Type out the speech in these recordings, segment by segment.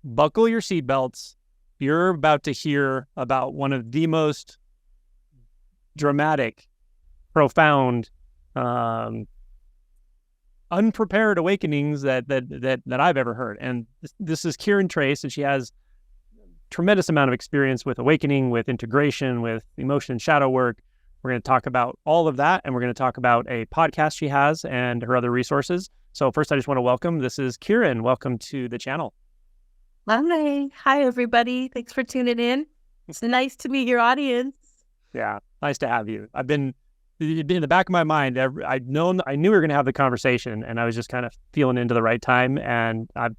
buckle your seatbelts. You're about to hear about one of the most dramatic, profound, unprepared awakenings that I've ever heard. And this is Kiran Trace, and she has tremendous amount of experience with awakening, with integration, with emotion and shadow work. We're going to talk about all of that, and we're going to talk about a podcast she has and her other resources. So first, I just want to welcome, this is Kiran. Welcome to the channel. Hi, everybody. Thanks for tuning in. It's nice to meet your audience. Yeah, nice to have you. You've been in the back of my mind. I knew we were going to have the conversation, and I was just kind of feeling into the right time, and I'm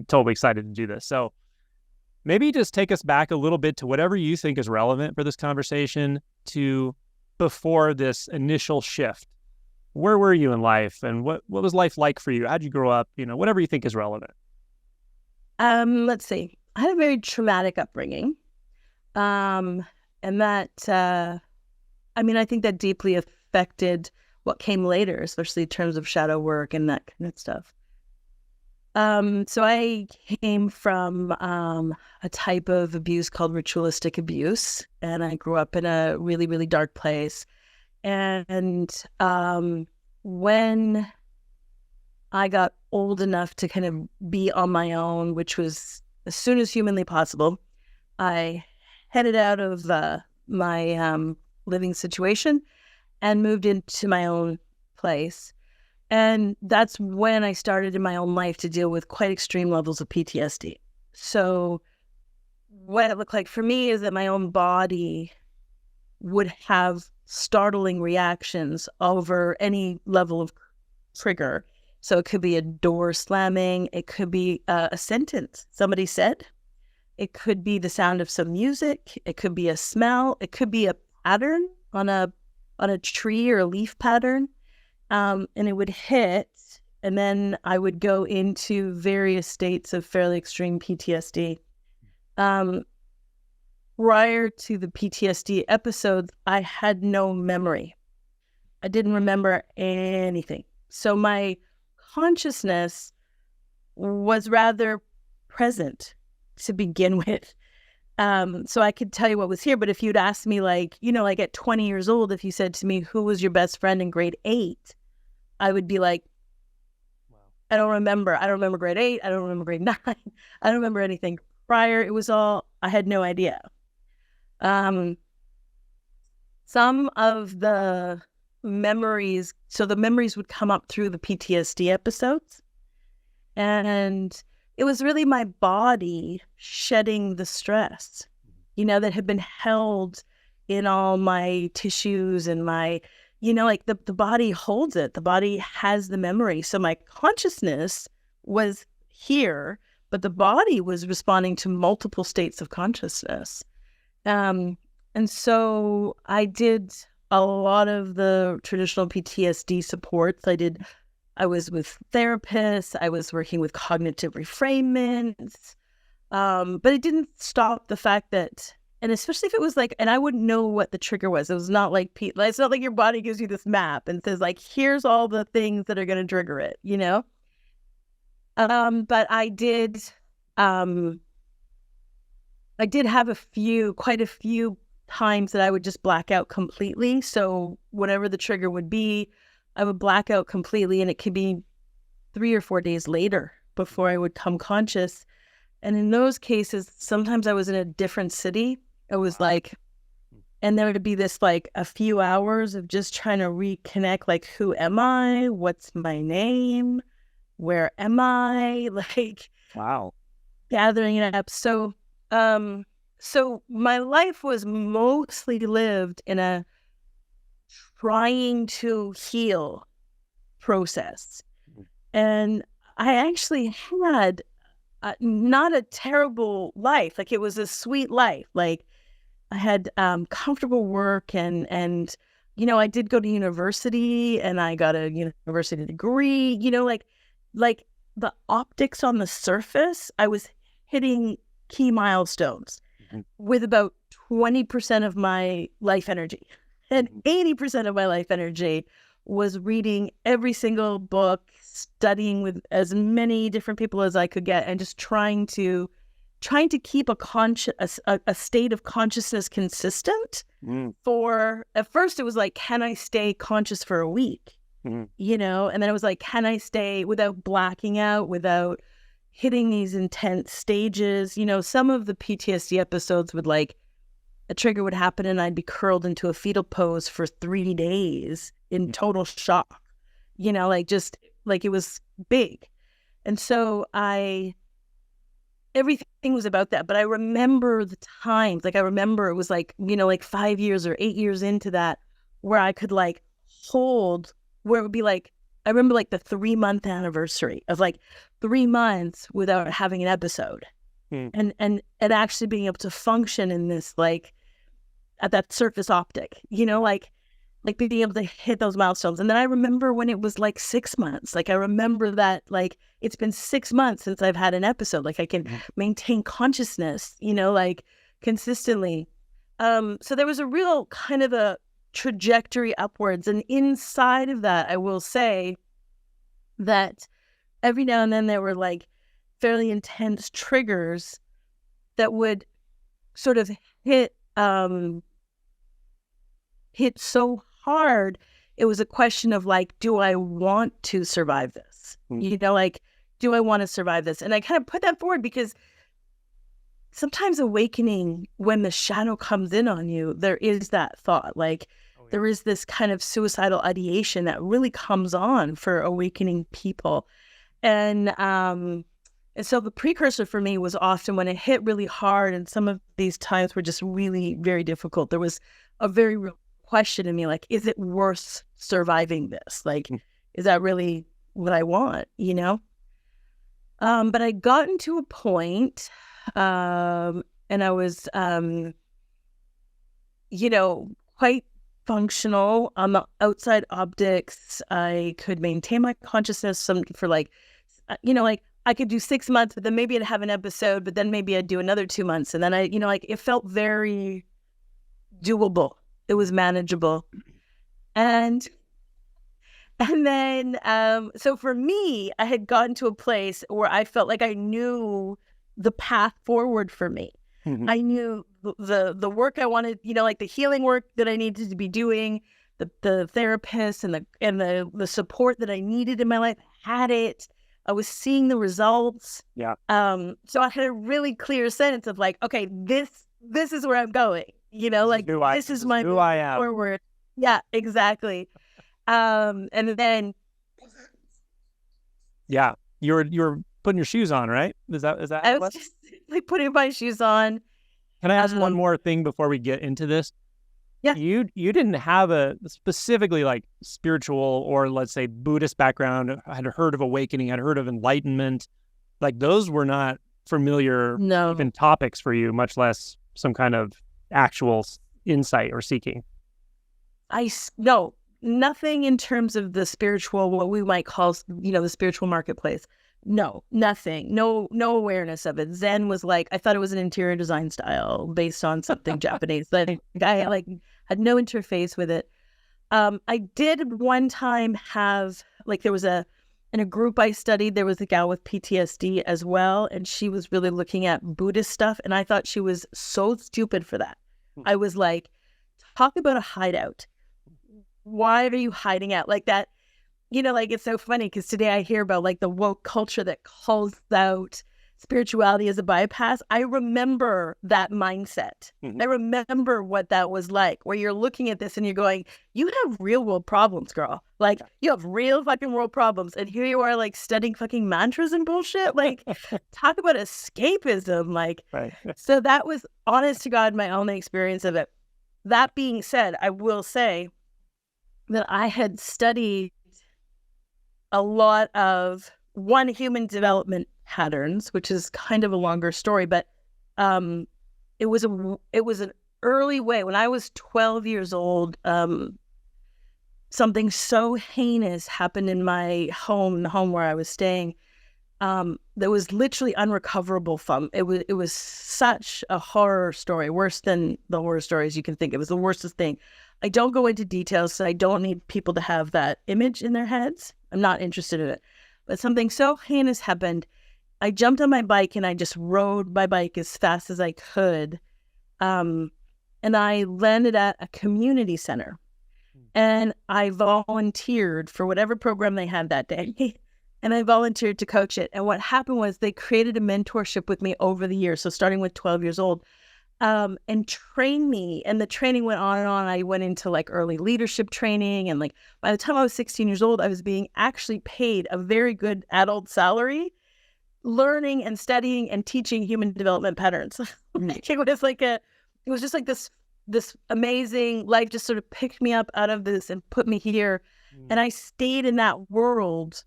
totally excited to do this. So maybe just take us back a little bit to whatever you think is relevant for this conversation, to before this initial shift. Where were you in life, and what was life like for you? How'd you grow up? Whatever you think is relevant. Let's see. I had a very traumatic upbringing. And that, I think that deeply affected what came later, especially in terms of shadow work and that kind of stuff. So I came from a type of abuse called ritualistic abuse, and I grew up in a really, really dark place. And when I got old enough to kind of be on my own, which was as soon as humanly possible, I headed out of my living situation and moved into my own place. And that's when I started in my own life to deal with quite extreme levels of PTSD. So what it looked like for me is that my own body would have startling reactions over any level of trigger. So it could be a door slamming, it could be a sentence somebody said, it could be the sound of some music, it could be a smell, it could be a pattern on a tree or a leaf pattern, and it would hit, and then I would go into various states of fairly extreme PTSD. Prior to the PTSD episodes, I had no memory. I didn't remember anything. So my consciousness was rather present to begin with. So I could tell you what was here, but if you'd asked me like at 20 years old, if you said to me, who was your best friend in grade 8? I would be like, wow. I don't remember grade 8. I don't remember grade 9. I don't remember anything prior. It was all, I had no idea. Some of the memories, so the memories would come up through the PTSD episodes, and it was really my body shedding the stress, that had been held in all my tissues and my, the body holds it. The body has the memory. So my consciousness was here, but the body was responding to multiple states of consciousness. And so I did a lot of the traditional PTSD supports. I was with therapists, I was working with cognitive reframents, but it didn't stop the fact that, and especially if it was like, and I wouldn't know what the trigger was. It was not like, it's not like your body gives you this map and says like, here's all the things that are going to trigger it, But I did have quite a few times that I would just black out completely. So whatever the trigger would be, I would black out completely, and it could be 3 or 4 days later before I would come conscious. And in those cases, sometimes I was in a different city. It was like, and there would be this like a few hours of just trying to reconnect, like, who am I? What's my name? Where am I? Like, wow, gathering it up. So my life was mostly lived in a trying to heal process. And I actually had not a terrible life. Like, it was a sweet life. Like, I had comfortable work and I did go to university and I got a university degree, like the optics on the surface, I was hitting key milestones with about 20% of my life energy. And 80% of my life energy was reading every single book, studying with as many different people as I could get, and just trying to trying to keep a state of consciousness consistent for, at first it was like, can I stay conscious for a week? You know, and then it was like, can I stay without blacking out, without hitting these intense stages? You know, some of the PTSD episodes would like, a trigger would happen and I'd be curled into a fetal pose for 3 days in total shock, you know, like just like it was big. And so everything was about that. But I remember the times, like I remember it was like, you know, like 5 years or 8 years into that where I could like hold, where it would be like, I remember like the 3-month anniversary of like 3 months without having an episode. And actually being able to function in this, like at that surface optic, you know, like being able to hit those milestones. And then I remember when it was like 6 months, like I remember that like it's been 6 months since I've had an episode, like I can maintain consciousness, you know, like consistently. So there was a real kind of a trajectory upwards. And inside of that, I will say that every now and then there were like fairly intense triggers that would sort of hit so hard. It was a question of like, do I want to survive this? You know, like, do I want to survive this? And I kind of put that forward because sometimes awakening, when the shadow comes in on you, there is that thought, like there is this kind of suicidal ideation that really comes on for awakening people. And so the precursor for me was often when it hit really hard, and some of these times were just really very difficult. There was a very real question in me, like, is it worth surviving this? Like, is that really what I want, you know? But I got into a point, and I was, you know, quite functional on the outside optics. I could maintain my consciousness for like, you know, like I could do 6 months, but then maybe I'd have an episode, but then maybe I'd do another 2 months. And then I, you know, like it felt very doable. It was manageable. And then, so for me, I had gotten to a place where I felt like I knew the path forward for me. I knew the work I wanted, you know, like the healing work that I needed to be doing, the therapist and the support that I needed in my life. I had it. I was seeing the results. Yeah. So I had a really clear sense of like, okay, this is where I'm going. You know, like this is my who I am forward. Yeah, exactly. And then, yeah, you're putting your shoes on, right? Is that I was just like putting my shoes on. Can I ask one more thing before we get into this? Yeah. You didn't have a specifically like spiritual or let's say Buddhist background. I had heard of awakening, I'd heard of enlightenment. Like those were not familiar even topics for you, much less some kind of actual insight or seeking. No, nothing in terms of the spiritual, what we might call, you know, the spiritual marketplace. No, nothing. No awareness of it. Zen was like, I thought it was an interior design style based on something Japanese. Like I like had no interface with it. I did one time have, like there was in a group I studied, there was a gal with PTSD as well. And she was really looking at Buddhist stuff. And I thought she was so stupid for that. I was like, talk about a hideout. Why are you hiding out like that? You know, like it's so funny because today I hear about like the woke culture that calls out spirituality as a bypass. I remember that mindset. I remember what that was like, where you're looking at this and you're going, you have real world problems, girl. Like you have real fucking world problems. And here you are like studying fucking mantras and bullshit. Like talk about escapism. Like, so that was honest to God, my only experience of it. That being said, I will say that I had studied a lot of human development patterns, which is kind of a longer story, but it was an early way. When I was 12 years old, something so heinous happened in my home, the home where I was staying, that was literally unrecoverable from. It was such a horror story, worse than the horror stories you can think. It was the worstest thing. I don't go into details, so I don't need people to have that image in their heads. I'm not interested in it. But something so heinous happened. I jumped on my bike and I just rode my bike as fast as I could. And I landed at a community center and I volunteered for whatever program they had that day. And I volunteered to coach it. And what happened was they created a mentorship with me over the years. So starting with 12 years old, and trained me. And the training went on and on. I went into like early leadership training. And like by the time I was 16 years old, I was being actually paid a very good adult salary, learning and studying and teaching human development patterns. It was just like this amazing life just sort of picked me up out of this and put me here. And I stayed in that world,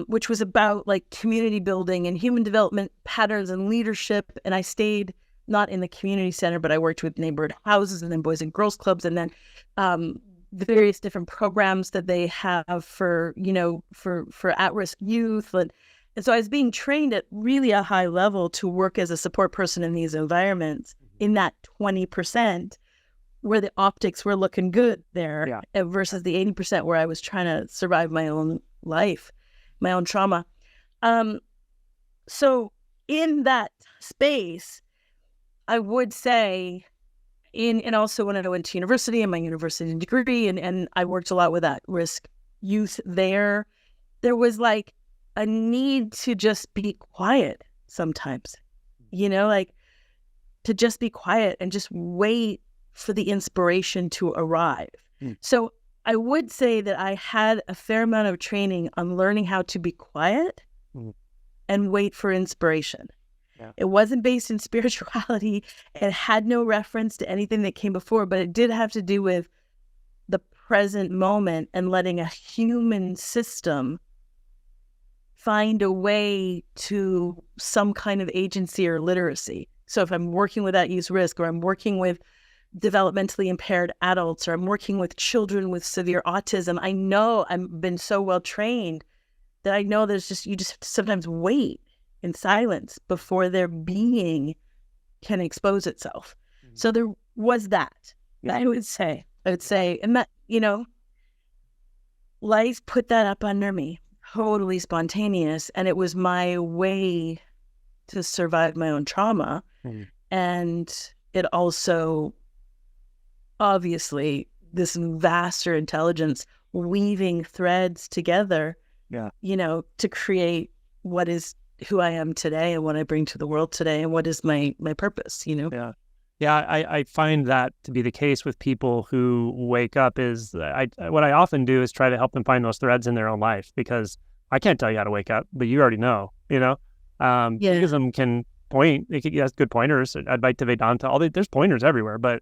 which was about like community building and human development patterns and leadership. And I stayed not in the community center, but I worked with neighborhood houses and then boys and girls clubs, and then the various different programs that they have for at-risk youth. And so I was being trained at really a high level to work as a support person in these environments in that 20% where the optics were looking good there, versus the 80% where I was trying to survive my own life, my own trauma. So in that space, I would say, and also when I went to university and my university degree, and I worked a lot with at-risk youth there was like a need to just be quiet sometimes, like to just be quiet and just wait for the inspiration to arrive. So I would say that I had a fair amount of training on learning how to be quiet and wait for inspiration. Yeah. It wasn't based in spirituality. It had no reference to anything that came before, but it did have to do with the present moment and letting a human system find a way to some kind of agency or literacy. So if I'm working with at-use risk, or I'm working with developmentally impaired adults, or I'm working with children with severe autism, I know I've been so well trained that I know you just have to sometimes wait in silence before their being can expose itself. So there was that. I would say, and that, life put that up under me, totally spontaneous. And it was my way to survive my own trauma. And it also, obviously, this vaster intelligence weaving threads together, to create what is who I am today and what I bring to the world today and what is my purpose, Yeah. I find that to be the case with people who wake up is what I often do is try to help them find those threads in their own life, because I can't tell you how to wake up, but you already know, Buddhism can point, it has good pointers, Advaita Vedanta, there's pointers everywhere, but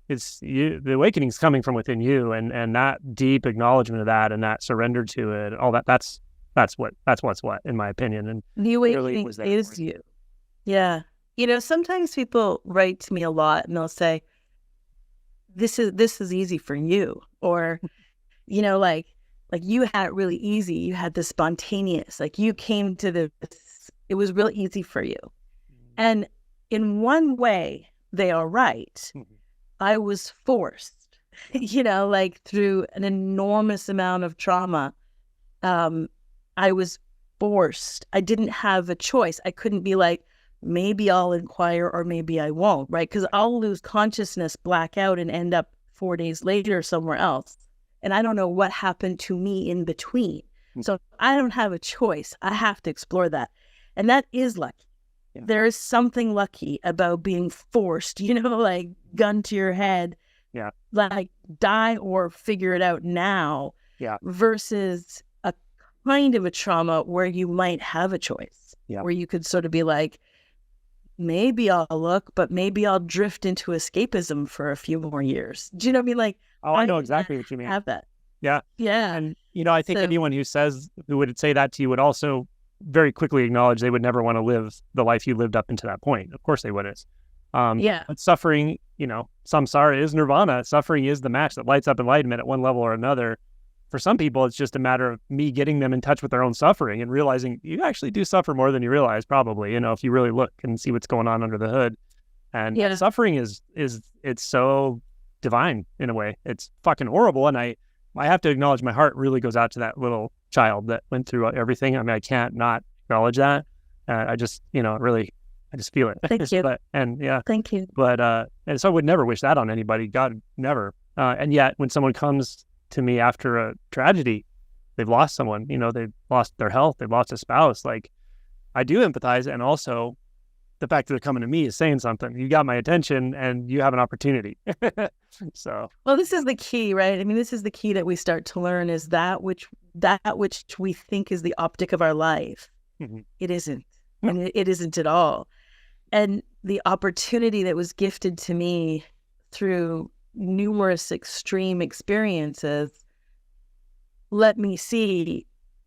it's the awakening is coming from within you, and that deep acknowledgement of that and that surrender to it, all that's what's what, in my opinion. And the awakening is you. Yeah. Sometimes people write to me a lot and they'll say, this is easy for you. Or, like you had it really easy. You had this spontaneous, like you came to this, it was real easy for you. And in one way, they are right. I was forced, through an enormous amount of trauma. I was forced. I didn't have a choice. I couldn't be like, maybe I'll inquire or maybe I won't, right? Because I'll lose consciousness, black out, and end up 4 days later somewhere else. And I don't know what happened to me in between. So I don't have a choice. I have to explore that. And that is lucky. Yeah. There is something lucky about being forced, like gun to your head, like die or figure it out now, versus a kind of a trauma where you might have a choice, where you could sort of be like, maybe I'll look, but maybe I'll drift into escapism for a few more years. Do you know what I mean? Like, I know exactly what you mean. Have that. Yeah. Yeah. And, I think anyone who would say that to you would also very quickly acknowledge they would never want to live the life you lived up until that point. Of course they wouldn't. But suffering, samsara is nirvana. Suffering is the match that lights up enlightenment at one level or another. For some people, it's just a matter of me getting them in touch with their own suffering and realizing you actually do suffer more than you realize, probably, if you really look and see what's going on under the hood. And suffering is it's so divine in a way. It's fucking horrible. And I have to acknowledge my heart really goes out to that little child that went through everything. I mean, I can't not acknowledge that. I just, really, I just feel it. Thank you. Thank you. And so I would never wish that on anybody. God, never. And yet when someone comes to me after a tragedy, they've lost someone, they've lost their health, they've lost a spouse. Like, I do empathize. And also the fact that they're coming to me is saying something. You got my attention and you have an opportunity. So, well, this is the key, right? I mean, this is the key that we start to learn is that which we think is the optic of our life. It isn't. No. And it isn't at all. And the opportunity that was gifted to me through numerous extreme experiences let me see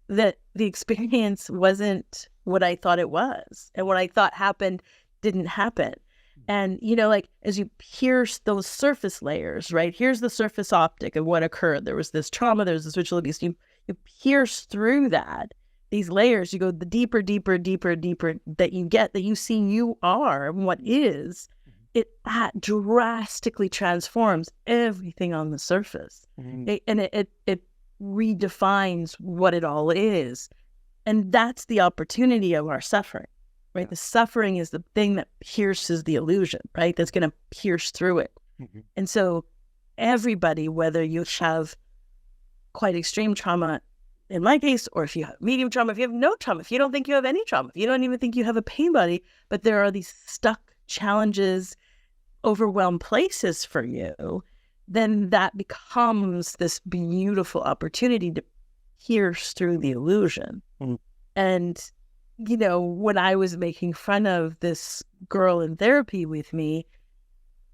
that the experience wasn't what I thought it was, and what I thought happened didn't happen. And, like, as you pierce those surface layers, right? Here's the surface optic of what occurred. There was this trauma, there's this ritual abuse. You pierce through these layers, you go the deeper that you get, that you see you are and what is, that drastically transforms everything on the surface. It redefines what it all is. And that's the opportunity of our suffering, right? Yeah. The suffering is the thing that pierces the illusion, right? That's going to pierce through it. And so everybody, whether you have quite extreme trauma, in my case, or if you have medium trauma, if you have no trauma, if you don't think you have any trauma, if you don't even think you have a pain body, but there are these stuck challenges, overwhelmed places for you, then that becomes this beautiful opportunity to pierce through the illusion. And, when I was making fun of this girl in therapy with me,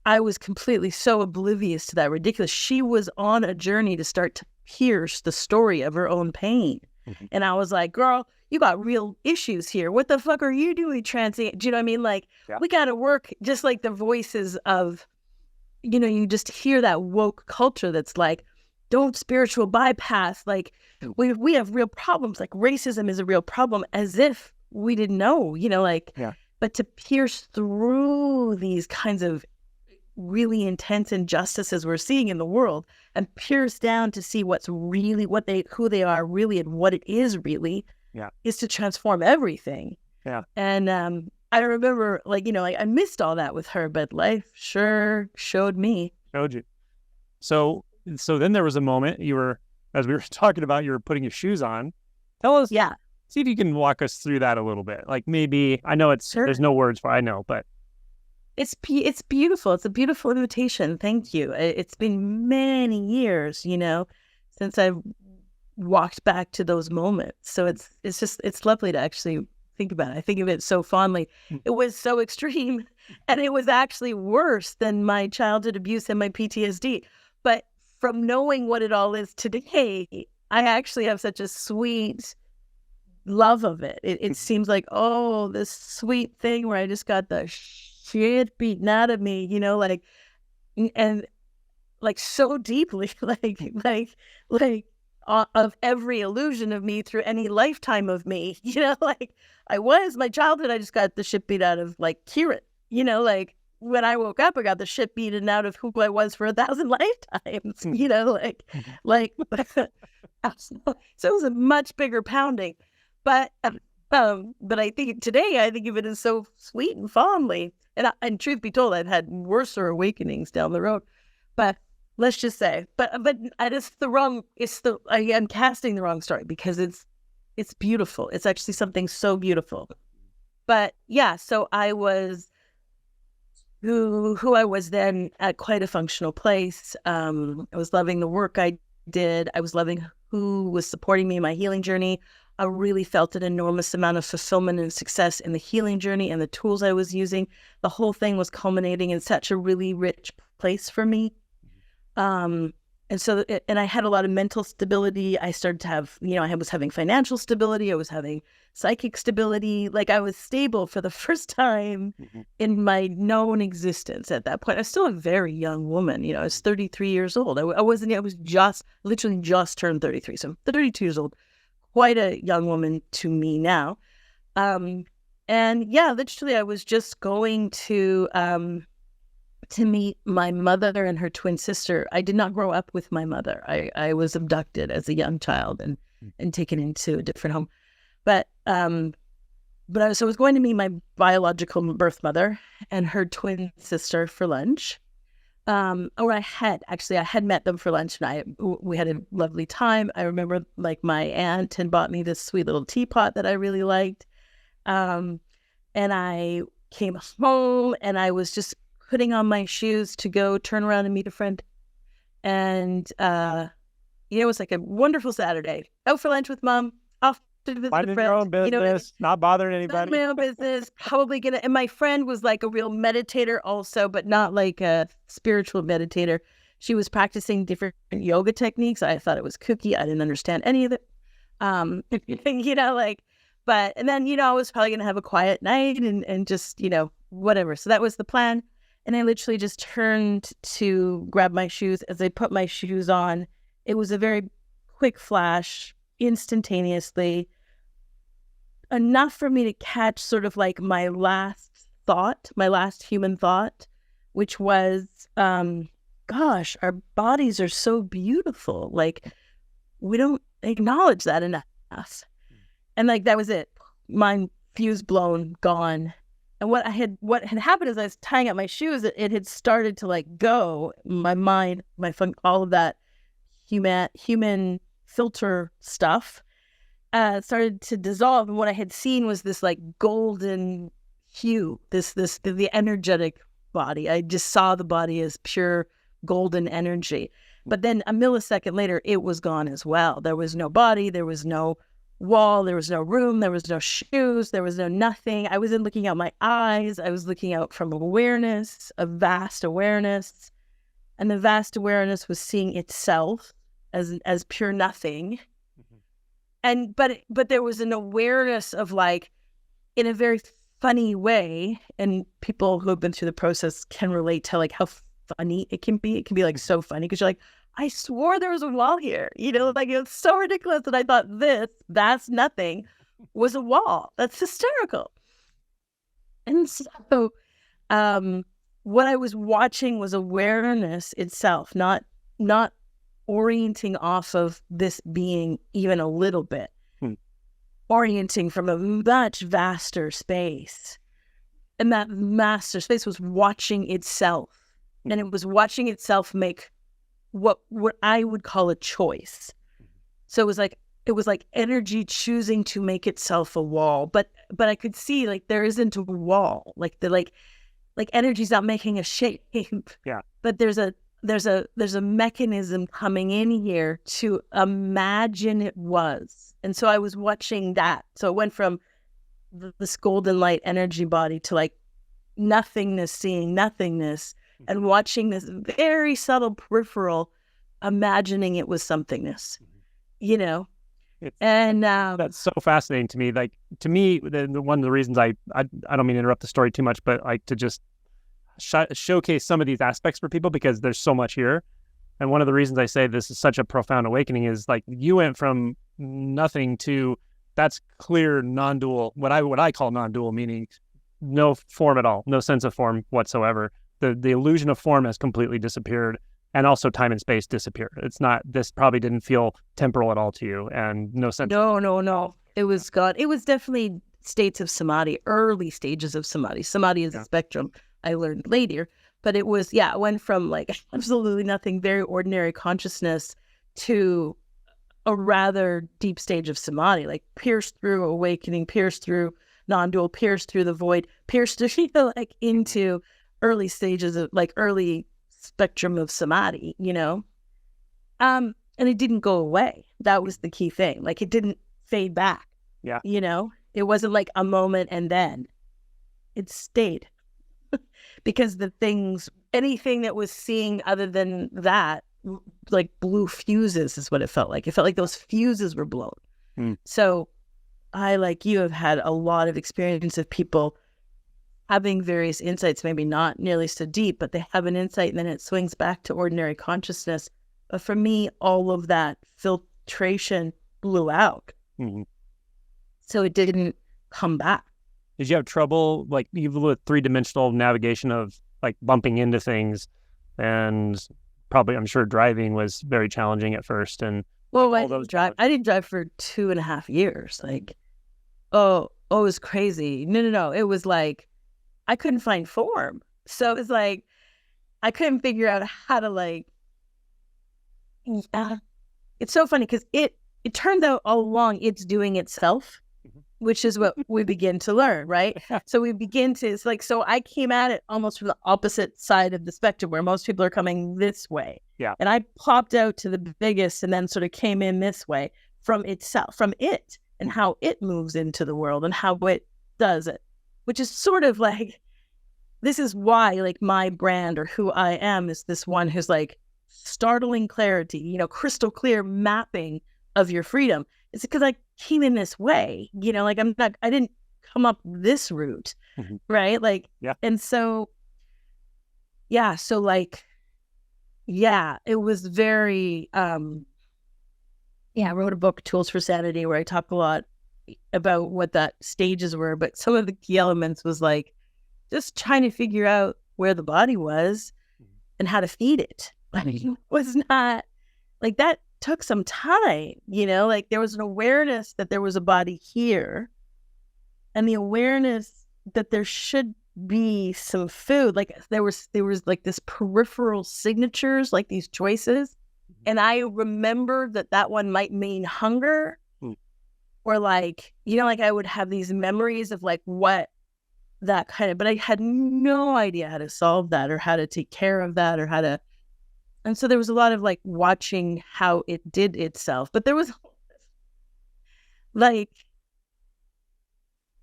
I was completely so oblivious to that ridiculous. She was on a journey to start to pierce the story of her own pain. And I was like, girl, you got real issues here. What the fuck are you doing, transient? Do you know what I mean? Like, we got to work, just like the voices of, you just hear that woke culture that's like, don't spiritual bypass. Like, we have real problems. Like, racism is a real problem, as if we didn't know, but to pierce through these kinds of really intense injustices we're seeing in the world and pierce down to see what's really, who they are really and what it is really, is to transform everything. And I remember, I missed all that with her, but life sure showed me. Showed you. So then there was a moment as we were talking about, you were putting your shoes on. Tell us, see if you can walk us through that a little bit. Like, maybe, I know there's no words for, I know, but. It's beautiful. It's a beautiful invitation. Thank you. It's been many years, since I've walked back to those moments. So it's lovely to actually think about it. I think of it so fondly. It was so extreme, and it was actually worse than my childhood abuse and my PTSD. But from knowing what it all is today, I actually have such a sweet love of it. It seems like, this sweet thing where I just got the shit beaten out of me, and like so deeply, of every illusion of me through any lifetime of me, my childhood, I just got the shit beat out of, like, Kiran, when I woke up, I got the shit beaten out of who I was for 1,000 lifetimes, so it was a much bigger pounding, but I think today, I think of it as so sweet and fondly. And truth be told, I've had worse awakenings down the road. But let's just say, I'm casting the wrong story, because it's beautiful. It's actually something so beautiful. But so I was who I was then at quite a functional place. I was loving the work I did. I was loving who was supporting me in my healing journey. I really felt an enormous amount of fulfillment and success in the healing journey and the tools I was using. The whole thing was culminating in such a really rich place for me. And I had a lot of mental stability. I started to have, I was having financial stability. I was having psychic stability. Like, I was stable for the first time in my known existence at that point. I was still a very young woman. I was 33 years old. I was literally just turned 33. So I'm 32 years old. Quite a young woman to me now. Literally I was just going to meet my mother and her twin sister. I did not grow up with my mother. I was abducted as a young child and taken into a different home. But I was going to meet my biological birth mother and her twin sister for lunch. Or I had met them for lunch, and we had a lovely time. I remember like my aunt had bought me this sweet little teapot that I really liked. And I came home and I was just putting on my shoes to go turn around and meet a friend. And it was like a wonderful Saturday. Out for lunch with mom, off to visit a Minding friend. your own business, not bothering anybody. My own business, probably gonna. And my friend was like a real meditator also, but not like a spiritual meditator. She was practicing different yoga techniques. I thought it was kooky. I didn't understand any of it. And then, I was probably gonna have a quiet night and just, whatever. So that was the plan. And I literally just turned to grab my shoes. As I put my shoes on, it was a very quick flash, instantaneously, enough for me to catch sort of like my last human thought, which was, gosh, our bodies are so beautiful. Like, we don't acknowledge that enough. And like, that was it. My fuse blown, gone. And what had happened is I was tying up my shoes. It had started to like go. My mind, all of that human filter stuff started to dissolve. And what I had seen was this like golden hue, the energetic body. I just saw the body as pure golden energy. But then a millisecond later, it was gone as well. There was no body. There was no wall. There was no room. There was no shoes. There was no nothing. I wasn't looking out my eyes. I was looking out from awareness, a vast awareness. And the vast awareness was seeing itself as pure nothing. And but there was an awareness of like, in a very funny way, and people who have been through the process can relate to like how funny it can be. It can be like so funny because you're like, I swore there was a wall here. Like it's so ridiculous that I thought that's nothing, was a wall. That's hysterical. And so what I was watching was awareness itself, not orienting off of this being even a little bit, orienting from a much vaster space. And that master space was watching itself. And it was watching itself make what I would call a choice. So it was like energy choosing to make itself a wall. But I could see like there isn't a wall. Like the like energy's not making a shape. Yeah. But there's a mechanism coming in here to imagine it was. And so I was watching that. So it went from this golden light energy body to like nothingness, seeing nothingness, and watching this very subtle peripheral, imagining it was somethingness, And that's so fascinating to me. Like, to me, one of the reasons I don't mean to interrupt the story too much, but like to just showcase some of these aspects for people, because there's so much here. And one of the reasons I say this is such a profound awakening is like you went from nothing to that's clear non-dual, what I call non-dual, meaning no form at all, no sense of form whatsoever. The illusion of form has completely disappeared, and also time and space disappeared. It's not, this probably didn't feel temporal at all to you, and no sense. No. It was God. It was definitely states of samadhi, early stages of samadhi. Samadhi is a spectrum, I learned later, but it was, it went from like absolutely nothing, very ordinary consciousness, to a rather deep stage of samadhi, like pierced through awakening, pierced through non-dual, pierced through the void, pierced through, like into early stages of like early spectrum of samadhi, and it didn't go away. That was the key thing. Like it didn't fade back. Yeah. It wasn't like a moment and then it stayed because anything that was seeing other than that, like blew fuses is what it felt like. It felt like those fuses were blown. So I, like you, have had a lot of experience of people having various insights, maybe not nearly so deep, but they have an insight and then it swings back to ordinary consciousness. But for me, all of that filtration blew out. So it didn't come back. Did you have trouble, like even with three-dimensional navigation of like bumping into things, and probably, I'm sure driving was very challenging at first. And well, I didn't drive for 2.5 years. Like, oh Oh, it was crazy. No. It was like, I couldn't find form. So it's like, I couldn't figure out how to like, it's so funny because it turns out all along it's doing itself, which is what we begin to learn, right? So we begin to, it's like, so I came at it almost from the opposite side of the spectrum where most people are coming this way. Yeah. And I popped out to the biggest and then sort of came in this way from itself, from it and how it moves into the world and how it does it, which is sort of like, this is why like my brand or who I am is this one who's like startling clarity, you know, crystal clear mapping of your freedom. It's because I came in this way, you know, like I didn't come up this route, right? Like, yeah. And so, so like, it was very, I wrote a book, Tools for Sanity, where I talk a lot about what that stages were, but some of the key elements was like, just trying to figure out where the body was and how to feed it. I mean, it was not like that took some time, you know, like there was an awareness that there was a body here and the awareness that there should be some food. Like there was like this peripheral signatures, like these choices. And I remember that one might mean hunger or like, you know, like I would have these memories of like what that kind of, but I had no idea how to solve that or how to take care of that or how to, and so there was a lot of like watching how it did itself, but there was like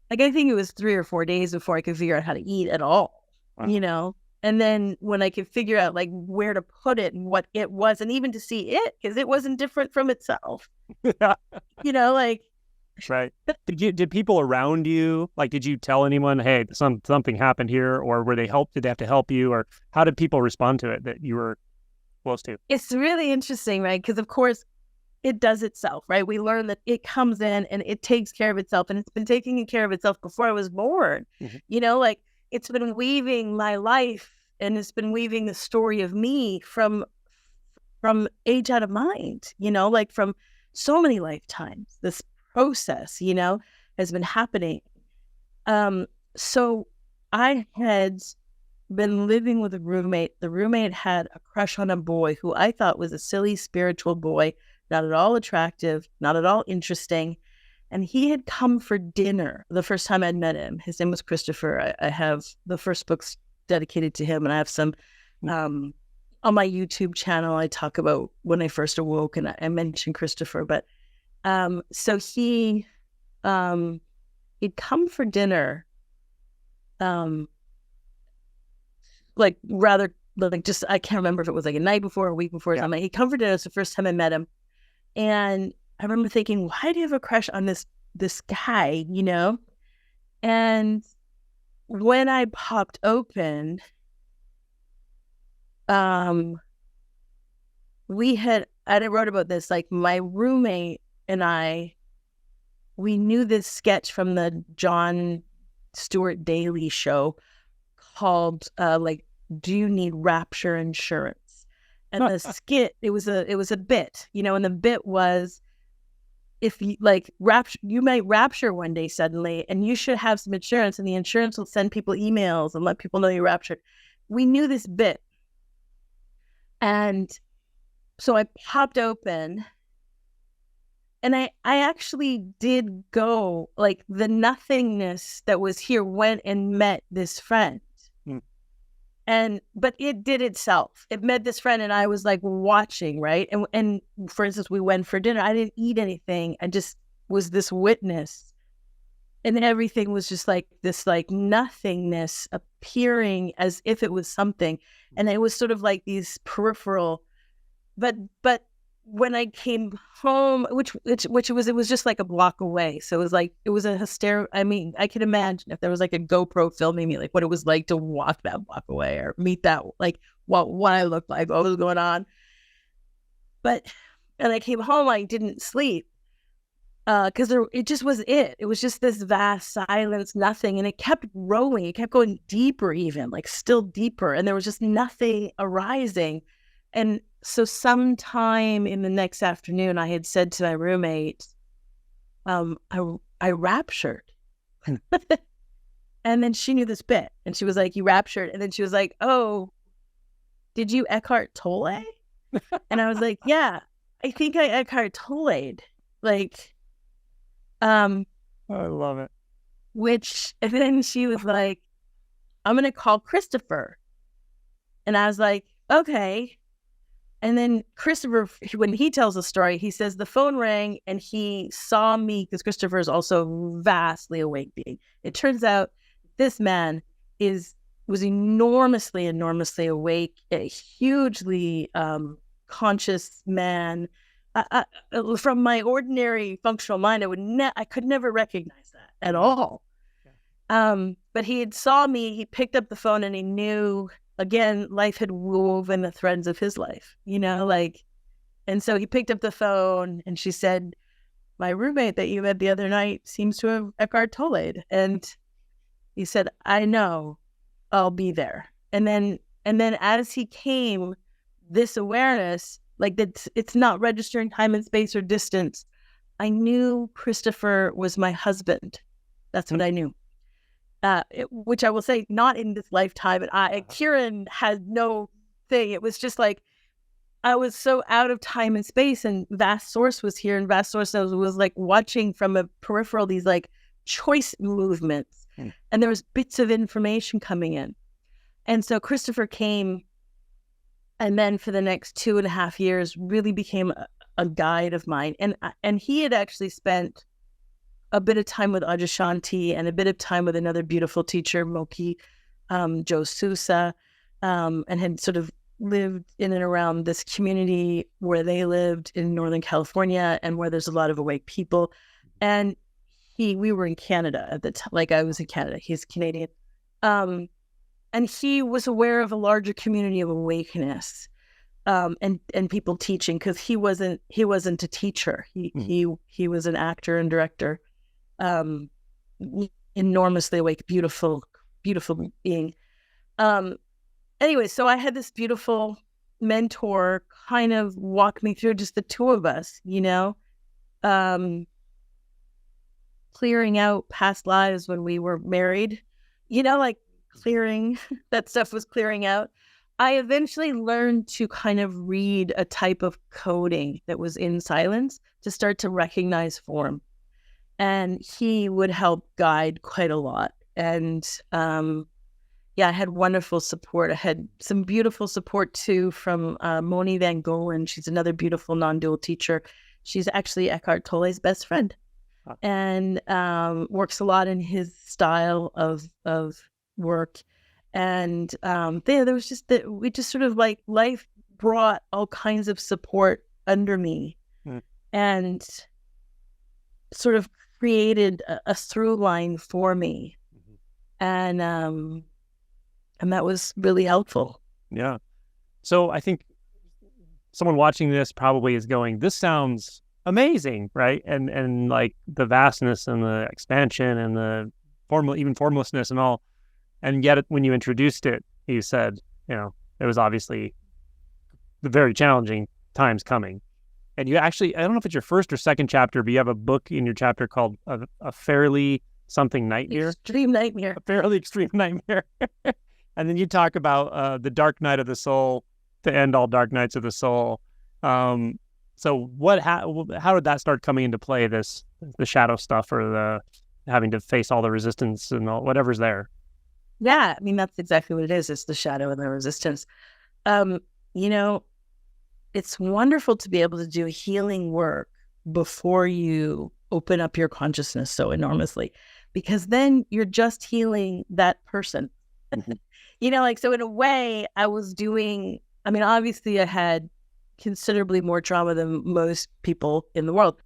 I think it was 3 or 4 days before I could figure out how to eat at all, you know? And then when I could figure out like where to put it and what it was, and even to see it, because it wasn't different from itself, you know, like, right. Did people around you, like, did you tell anyone, hey, something happened here, or did they have to help you, or how did people respond to it that you were close to? It's really interesting, right? Because of course it does itself, right? We learn that it comes in and it takes care of itself, and it's been taking care of itself before I was born. You know, like it's been weaving my life and it's been weaving the story of me from age out of mind, you know, like from so many lifetimes. This process, you know, has been happening. So I had been living with a roommate. The roommate had a crush on a boy who I thought was a silly spiritual boy, not at all attractive, not at all interesting. And he had come for dinner the first time I'd met him. His name was Christopher. I have the first books dedicated to him, and I have some on my YouTube channel. I talk about when I first awoke, and I mentioned Christopher. But so he'd come for dinner, like rather like just I can't remember if it was like a night before or a week before or something. He'd come for dinner. It's the first time I met him, and I remember thinking, why do you have a crush on this guy, you know? And when I popped open, I wrote about this, like my roommate and we knew this sketch from the Jon Stewart Daily show called like, Do You Need Rapture Insurance? And the skit, it was a bit, you know, and the bit was, if you like you might rapture one day suddenly, and you should have some insurance, and the insurance will send people emails and let people know you raptured. We knew this bit. And so I popped open, and I actually did go, like the nothingness that was here went and met this friend. But it did itself. It met this friend, and I was like watching, right? And for instance, we went for dinner. I didn't eat anything. I just was this witness, and everything was just like this, like nothingness appearing as if it was something, and it was sort of like these peripheral. But when I came home, which it was just like a block away. So it was a hysterical. I mean, I could imagine if there was like a GoPro filming me, like what it was like to walk that block away or meet that, like what I looked like, what was going on. And I came home, I didn't sleep because it just was it. It was just this vast silence, nothing, and it kept growing. It kept going deeper, even like still deeper, and there was just nothing arising. And so sometime in the next afternoon, I had said to my roommate, I raptured. And then she knew this bit, and she was like, you raptured. And then she was like, oh, did you Eckhart Tolle? And I was like, yeah, I think I Eckhart Tolle'd. Like, I love it. and then she was like, I'm going to call Christopher. And I was like, okay. And then Christopher, when he tells the story, he says the phone rang and he saw me, because Christopher is also vastly awake being. It turns out this man was enormously awake, a hugely conscious man. From my ordinary functional mind, I could never recognize that at all. But he had saw me, he picked up the phone, and he knew, again, life had woven the threads of his life, and so he picked up the phone, and she said, my roommate that you met the other night seems to have Eckhart Tolle'd. And he said, I know, I'll be there. And then as he came, this awareness, like that it's not registering time and space or distance. I knew Christopher was my husband. That's what I knew. Which I will say, not in this lifetime. And Kiran had no thing. It was just like, I was so out of time and space, and Vast Source was here, and Vast Source was like watching from a peripheral, these like choice movements. And there was bits of information coming in. And so Christopher came, and then for the next 2.5 years really became a guide of mine. And he had actually spent a bit of time with Ajashanti and a bit of time with another beautiful teacher, Moki Joe Sousa, and had sort of lived in and around this community where they lived in Northern California, and where there's a lot of awake people. And we were in Canada at the time, like I was in Canada, he's Canadian. And he was aware of a larger community of awakeness, and people teaching, because he wasn't a teacher. He was an actor and director, enormously awake, beautiful being. Anyway, so I had this beautiful mentor kind of walk me through, just the two of us, clearing out past lives when we were married, like clearing, that stuff was clearing out. I eventually learned to kind of read a type of coding that was in silence to start to recognize form. And he would help guide quite a lot. And I had wonderful support. I had some beautiful support too from Moni Van Golen. She's another beautiful non-dual teacher. She's actually Eckhart Tolle's best friend, and works a lot in his style of work. And there was just that we just sort of like life brought all kinds of support under me, and sort of created a through line for me, and that was really helpful. Yeah. So I think someone watching this probably is going, this sounds amazing, right? And like the vastness and the expansion and the formlessness and all. And yet when you introduced it, you said, it was obviously the very challenging times coming. And you actually, I don't know if it's your first or second chapter, but you have a book in your chapter called A Fairly Something Nightmare. Extreme Nightmare. A Fairly Extreme Nightmare. And then you talk about the dark night of the soul to end all dark nights of the soul. So how did that start coming into play, the shadow stuff, or the having to face all the resistance and whatever's there? Yeah, I mean, that's exactly what it is. It's the shadow and the resistance. It's wonderful to be able to do healing work before you open up your consciousness so enormously, because then you're just healing that person. So in a way, I was doing, obviously I had considerably more trauma than most people in the world,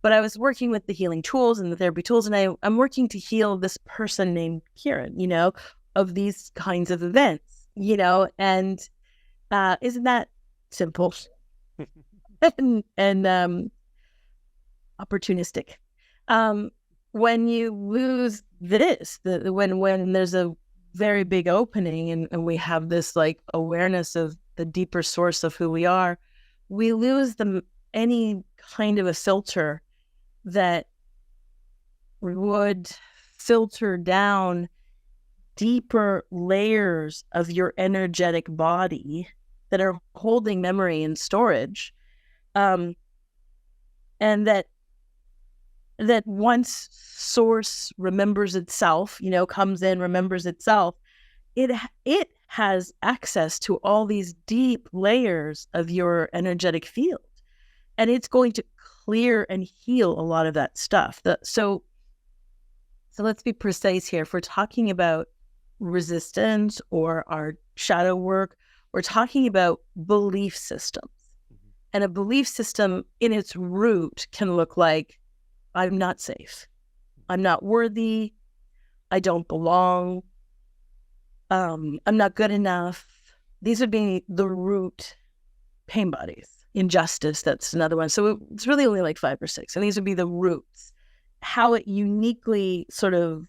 but I was working with the healing tools and the therapy tools, and I'm working to heal this person named Kiran, of these kinds of events, and isn't that simple and opportunistic? When you lose this, when there's a very big opening and we have this like awareness of the deeper source of who we are, we lose any kind of a filter that would filter down deeper layers of your energetic body that are holding memory and storage. And that once source remembers itself, comes in, remembers itself, it has access to all these deep layers of your energetic field. And it's going to clear and heal a lot of that stuff. So let's be precise here. If we're talking about resistance or our shadow work, we're talking about belief systems. Mm-hmm. And a belief system in its root can look like, I'm not safe, I'm not worthy, I don't belong, I'm not good enough. These would be the root pain bodies. Injustice, that's another one. So it's really only like 5 or 6. And these would be the roots. How it uniquely sort of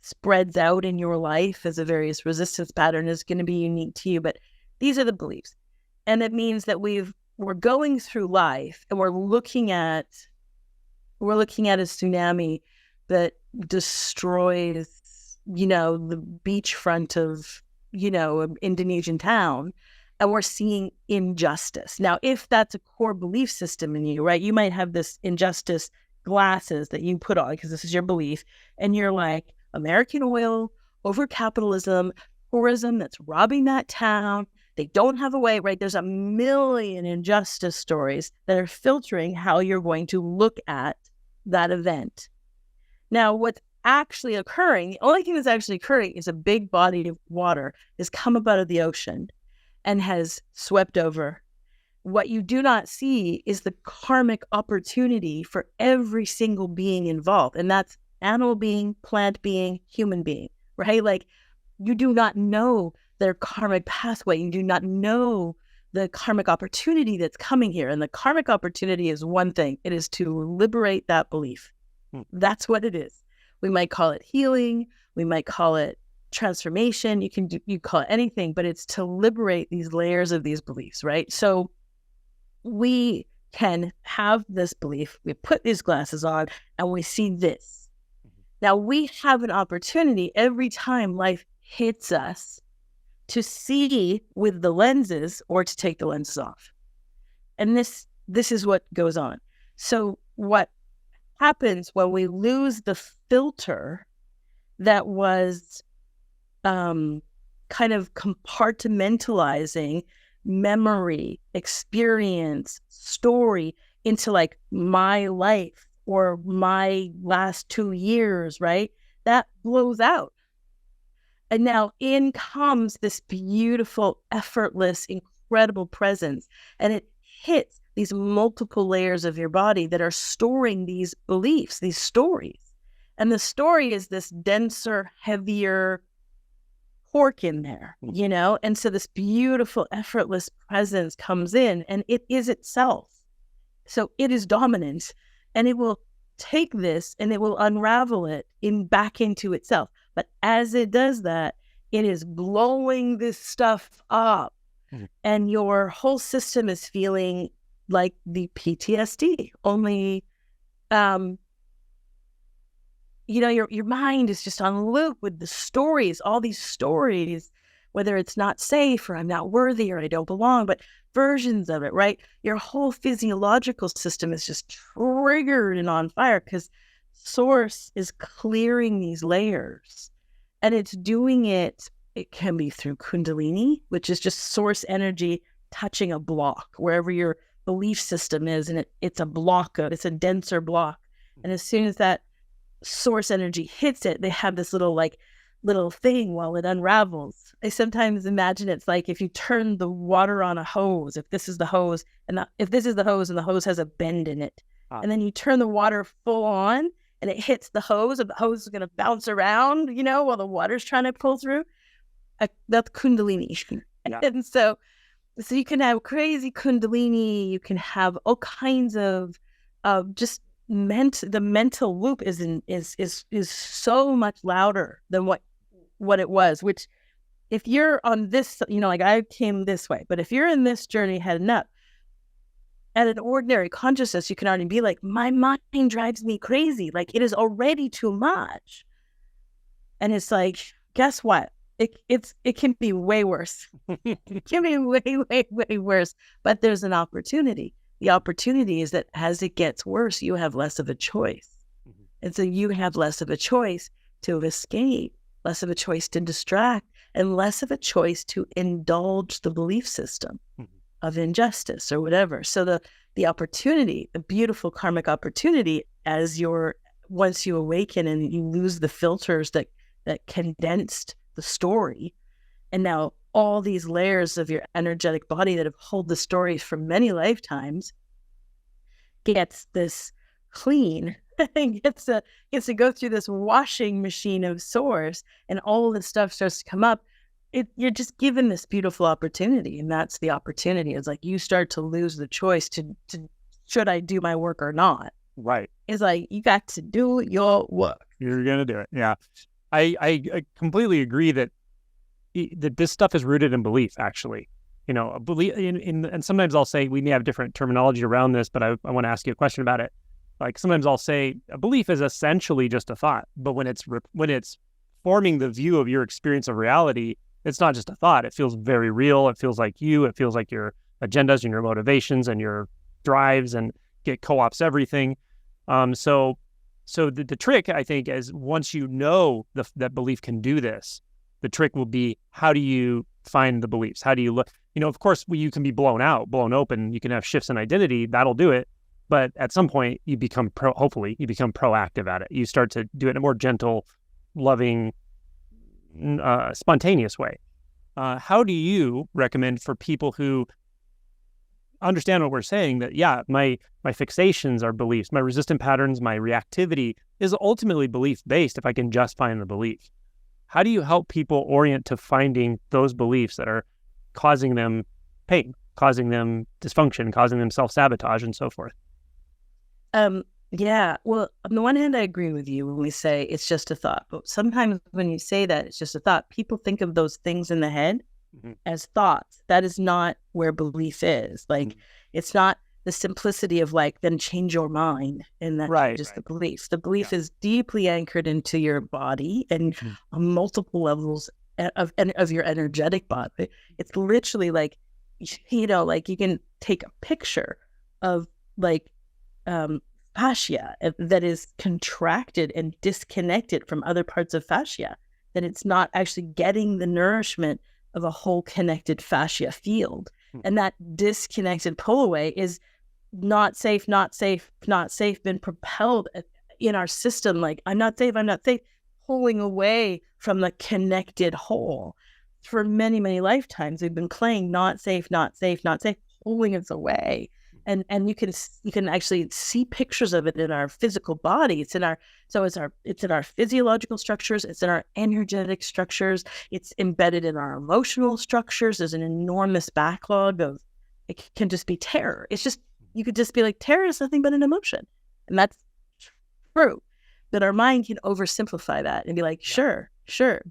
spreads out in your life as a various resistance pattern is going to be unique to you. But these are the beliefs. And it means that we're going through life and we're looking at a tsunami that destroys, the beachfront of, an Indonesian town, and we're seeing injustice. Now, if that's a core belief system in you, right, you might have this injustice glasses that you put on because this is your belief, and you're like, American oil over capitalism, tourism that's robbing that town. They don't have a way, right? There's a million injustice stories that are filtering how you're going to look at that event. Now, what's actually occurring, the only thing that's actually occurring is a big body of water has come up out of the ocean and has swept over. What you do not see is the karmic opportunity for every single being involved. And that's animal being, plant being, human being, right? Like, you do not know their karmic pathway. You do not know the karmic opportunity that's coming here. And the karmic opportunity is one thing. It is to liberate that belief. That's what it is. We might call it healing. We might call it transformation. You call it anything, but it's to liberate these layers of these beliefs, right? So we can have this belief. We put these glasses on and we see this. Now we have an opportunity every time life hits us to see with the lenses or to take the lenses off. And this is what goes on. So what happens when we lose the filter that was kind of compartmentalizing memory, experience, story into like my life or my last 2 years, right? That blows out. And now in comes this beautiful, effortless, incredible presence. And it hits these multiple layers of your body that are storing these beliefs, these stories. And the story is this denser, heavier pork in there, And so this beautiful, effortless presence comes in and it is itself. So it is dominant and it will take this and it will unravel it back into itself. But as it does that, it is blowing this stuff up and your whole system is feeling like the PTSD, only, your mind is just on loop with the stories, all these stories, whether it's not safe or I'm not worthy or I don't belong, but versions of it, right? Your whole physiological system is just triggered and on fire because source is clearing these layers. And it's doing it can be through Kundalini, which is just source energy touching a block, wherever your belief system is, and it's a denser block. And as soon as that source energy hits it, they have this little thing while it unravels. I sometimes imagine it's like if you turn the water on a hose, if this is the hose and the hose has a bend in it, and then you turn the water full on and it hits the hose, and the hose is going to bounce around, while the water's trying to pull through. That's Kundalini. Yeah. And so you can have crazy Kundalini, you can have all kinds of just the mental loop is so much louder than what it was, which if you're on this, like I came this way, but if you're in this journey heading up at an ordinary consciousness, you can already be like, my mind drives me crazy. Like it is already too much. And it's like, guess what? It can be way worse. It can be way, way, way worse. But there's an opportunity. The opportunity is that as it gets worse, you have less of a choice. Mm-hmm. And so you have less of a choice to escape, less of a choice to distract, and less of a choice to indulge the belief system of injustice or whatever. So the opportunity, the beautiful karmic opportunity, once you awaken and you lose the filters that condensed the story, and now all these layers of your energetic body that have held the story for many lifetimes gets this clean and gets to go through this washing machine of source, and all of this stuff starts to come up. You're just given this beautiful opportunity, and that's the opportunity. It's like you start to lose the choice to should I do my work or not? Right. It's like you got to do your work. You're gonna do it. Yeah, I completely agree that this stuff is rooted in belief. Actually, a belief and sometimes I'll say we may have different terminology around this, but I want to ask you a question about it. Like sometimes I'll say a belief is essentially just a thought, but when it's forming the view of your experience of reality, it's not just a thought. It feels very real. It feels like you. It feels like your agendas and your motivations and your drives, and it co-ops everything. So the trick, I think, is once you know that belief can do this, the trick will be, how do you find the beliefs? How do you look? Of course, you can be blown open. You can have shifts in identity. That'll do it. But at some point, you become hopefully you become proactive at it. You start to do it in a more gentle, loving, spontaneous way. How do you recommend for people who understand what we're saying, that my fixations are beliefs, my resistant patterns, my reactivity is ultimately belief based if I can just find the belief? How do you help people orient to finding those beliefs that are causing them pain, causing them dysfunction, causing them self-sabotage, and so forth? Yeah. Well, on the one hand, I agree with you when we say it's just a thought. But sometimes when you say that it's just a thought, people think of those things in the head as thoughts. That is not where belief is. Like, it's not the simplicity of like, then change your mind. And that's just the belief. The belief is deeply anchored into your body and on multiple levels of your energetic body. It's literally like, like you can take a picture of like, fascia that is contracted and disconnected from other parts of fascia, that it's not actually getting the nourishment of a whole connected fascia field. And that disconnected pull away is not safe, been propelled in our system. Like, I'm not safe, pulling away from the connected whole. For many, many lifetimes, we've been playing not safe, pulling us away. And you can actually see pictures of it in our physical body. It's in our physiological structures. It's in our energetic structures. It's embedded in our emotional structures. There's an enormous backlog of, it can just be terror. It's just, you could just be like, terror is nothing but an emotion. And that's true. But our mind can oversimplify that and be like, sure.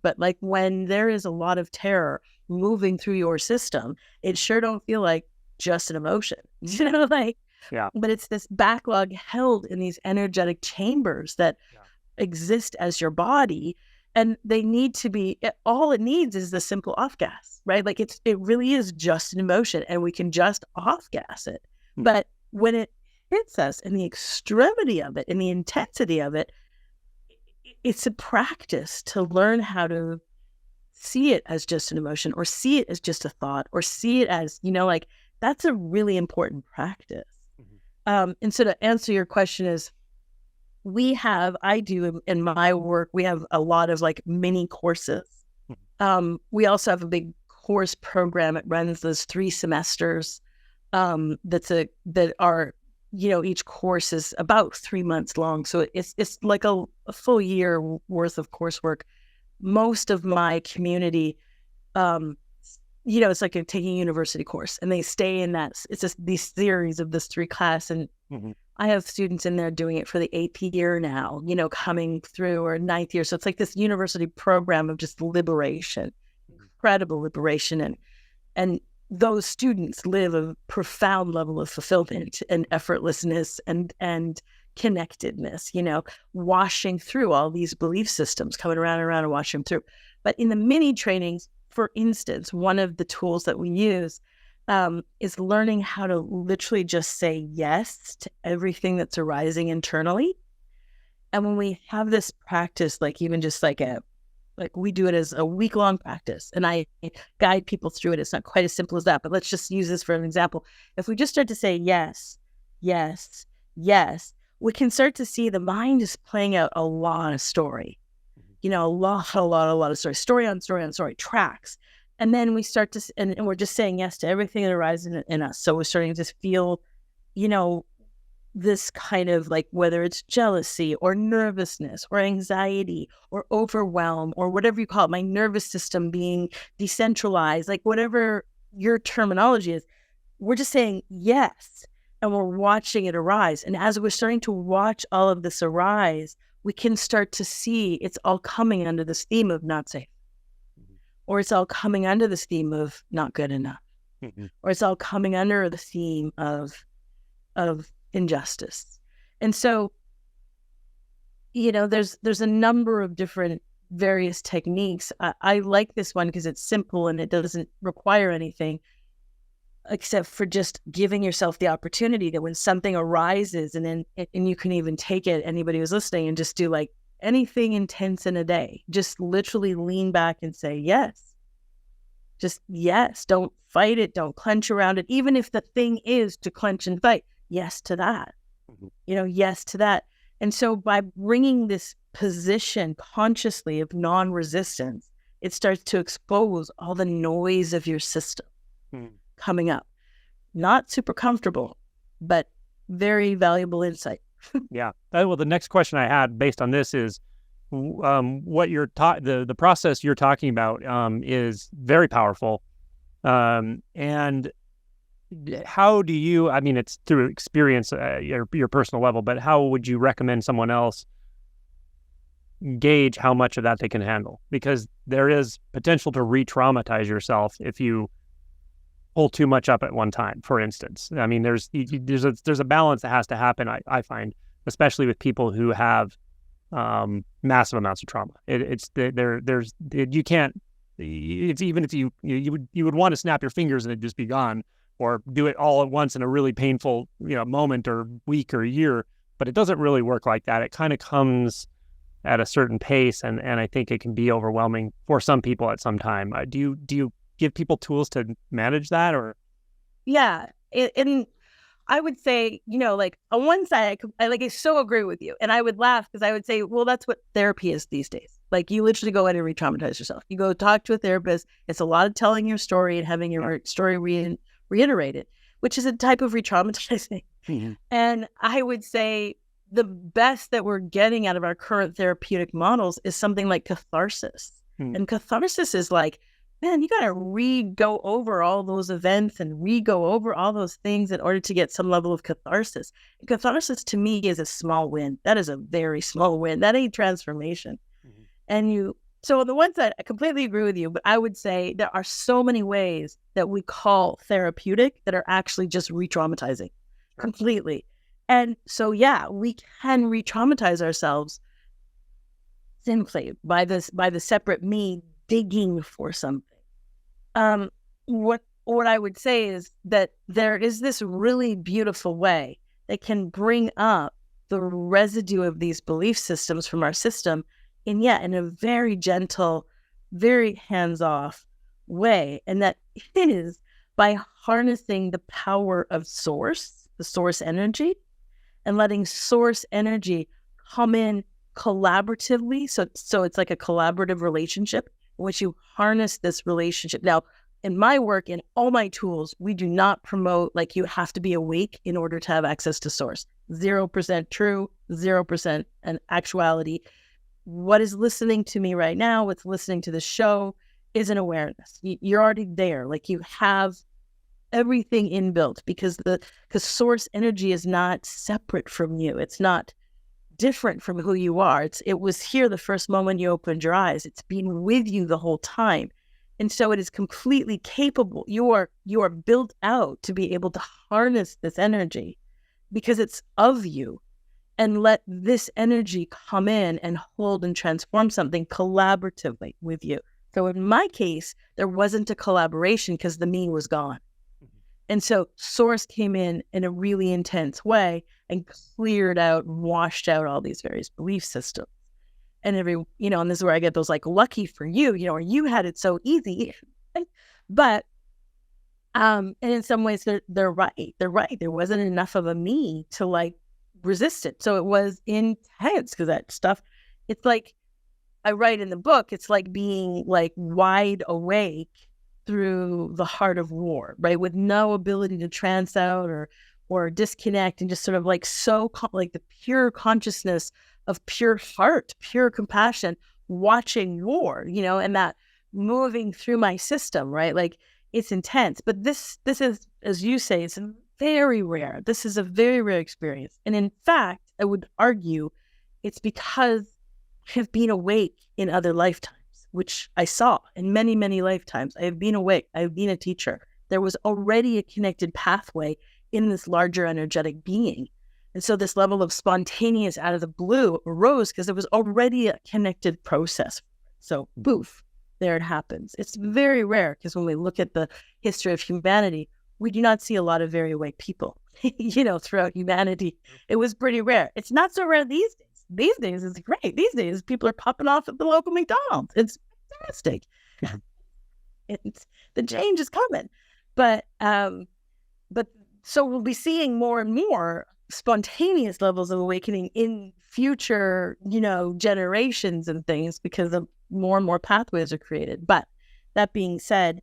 But like when there is a lot of terror moving through your system, it sure don't feel like just an emotion, but it's this backlog held in these energetic chambers that exist as your body, and they need to be, all it needs is the simple off gas, right? Like it really is just an emotion, and we can just off gas it. But when it hits us in the extremity of it, in the intensity of it, it's a practice to learn how to see it as just an emotion, or see it as just a thought, or see it as, that's a really important practice. And so to answer your question is, I do in my work, we have a lot of like mini courses. We also have a big course program. It runs those 3 semesters. That are, each course is about 3 months long. So it's like a full year worth of coursework. Most of my community, it's like taking a university course, and they stay in that. It's just these series of this 3 class. And I have students in there doing it for the 8th year now, coming through, or 9th year. So it's like this university program of just liberation, incredible liberation. And those students live a profound level of fulfillment and effortlessness and connectedness, washing through all these belief systems, coming around and around and washing them through. But in the mini trainings, for instance, one of the tools that we use is learning how to literally just say yes to everything that's arising internally. And when we have this practice, like even just like we do it as a week-long practice, and I guide people through it. It's not quite as simple as that, but let's just use this for an example. If we just start to say yes, yes, yes, we can start to see the mind is playing out a lot of story, a lot of story on story, tracks. And then we start to, and we're just saying yes to everything that arises in us. So we're starting to just feel, this kind of like, whether it's jealousy or nervousness or anxiety or overwhelm or whatever you call it, my nervous system being decentralized, like whatever your terminology is, we're just saying yes. And we're watching it arise. And as we're starting to watch all of this arise, we can start to see it's all coming under this theme of not safe. Or it's all coming under this theme of not good enough. Or it's all coming under the theme of injustice. And so, there's a number of different various techniques. I like this one because it's simple and it doesn't require anything except for just giving yourself the opportunity that when something arises, and you can even take it, anybody who's listening, and just do like anything intense in a day, just literally lean back and say yes. Just yes. Don't fight it. Don't clench around it. Even if the thing is to clench and fight, yes to that. Yes to that. And so by bringing this position consciously of non-resistance, it starts to expose all the noise of your system coming up. Not super comfortable, but very valuable insight. Yeah. Well, the next question I had based on this is, what you're the process you're talking about is very powerful, and how do you? I mean, it's through experience, your personal level, but how would you recommend someone else gauge how much of that they can handle? Because there is potential to re-traumatize yourself if you pull too much up at one time, for instance. I mean, there's a balance that has to happen, I find, especially with people who have massive amounts of trauma. You can't, it's even if you would want to snap your fingers and it'd just be gone, or do it all at once in a really painful moment or week or year, but it doesn't really work like that. It kind of comes at a certain pace, and I think it can be overwhelming for some people at some time. Do you give people tools to manage that? Or yeah, and I would say, like on one side, I so agree with you, and I would laugh because I would say, well, that's what therapy is these days. Like you literally go in and re-traumatize yourself. You go talk to a therapist. It's a lot of telling your story and having your story reiterated, which is a type of re-traumatizing. And I would say the best that we're getting out of our current therapeutic models is something like catharsis. And catharsis is like, man, you got to go over all those events and go over all those things in order to get some level of catharsis. And catharsis to me is a small win. That is a very small win. That ain't transformation. And so on the one side, I completely agree with you, but I would say there are so many ways that we call therapeutic that are actually just re-traumatizing completely. And so, yeah, we can re-traumatize ourselves simply by the separate me digging for something. What I would say is that there is this really beautiful way that can bring up the residue of these belief systems from our system in a very gentle, very hands-off way. And that is by harnessing the power of source, the source energy, and letting source energy come in collaboratively. So it's like a collaborative relationship in which you harness this relationship. Now, in my work, in all my tools, we do not promote like you have to be awake in order to have access to source. 0% true, 0% an actuality. What is listening to me right now, what's listening to the show, is an awareness. You're already there. Like you have everything inbuilt because source energy is not separate from you. It's not different from who you are. It was here the first moment you opened your eyes. It's been with you the whole time. And so it is completely capable. You are built out to be able to harness this energy because it's of you. and let this energy come in and hold and transform something collaboratively with you. So in my case, there wasn't a collaboration because the me was gone. And so Source came in a really intense way and cleared out, washed out all these various belief systems. And and this is where I get those like, lucky for you, or you had it so easy. But, and in some ways they're right. They're right. There wasn't enough of a me to like resist it. So it was intense because that stuff, it's like, I write in the book, it's like being like wide awake through the heart of war, right? With no ability to trance out or disconnect, and just sort of like like the pure consciousness of pure heart, pure compassion, watching war, and that moving through my system, right? Like it's intense, but this is, as you say, it's very rare. This is a very rare experience. And in fact, I would argue it's because I have been awake in other lifetimes, which I saw in many, many lifetimes. I have been awake. I have been a teacher. There was already a connected pathway in this larger energetic being. And so this level of spontaneous out of the blue arose because there was already a connected process. So poof, there it happens. It's very rare because when we look at the history of humanity, we do not see a lot of very awake people, throughout humanity. It was pretty rare. It's not so rare these days. These days it's great. These days people are popping off at the local McDonald's. It's fantastic. The change is coming. But so we'll be seeing more and more spontaneous levels of awakening in future, generations and things, because of more and more pathways are created. But that being said,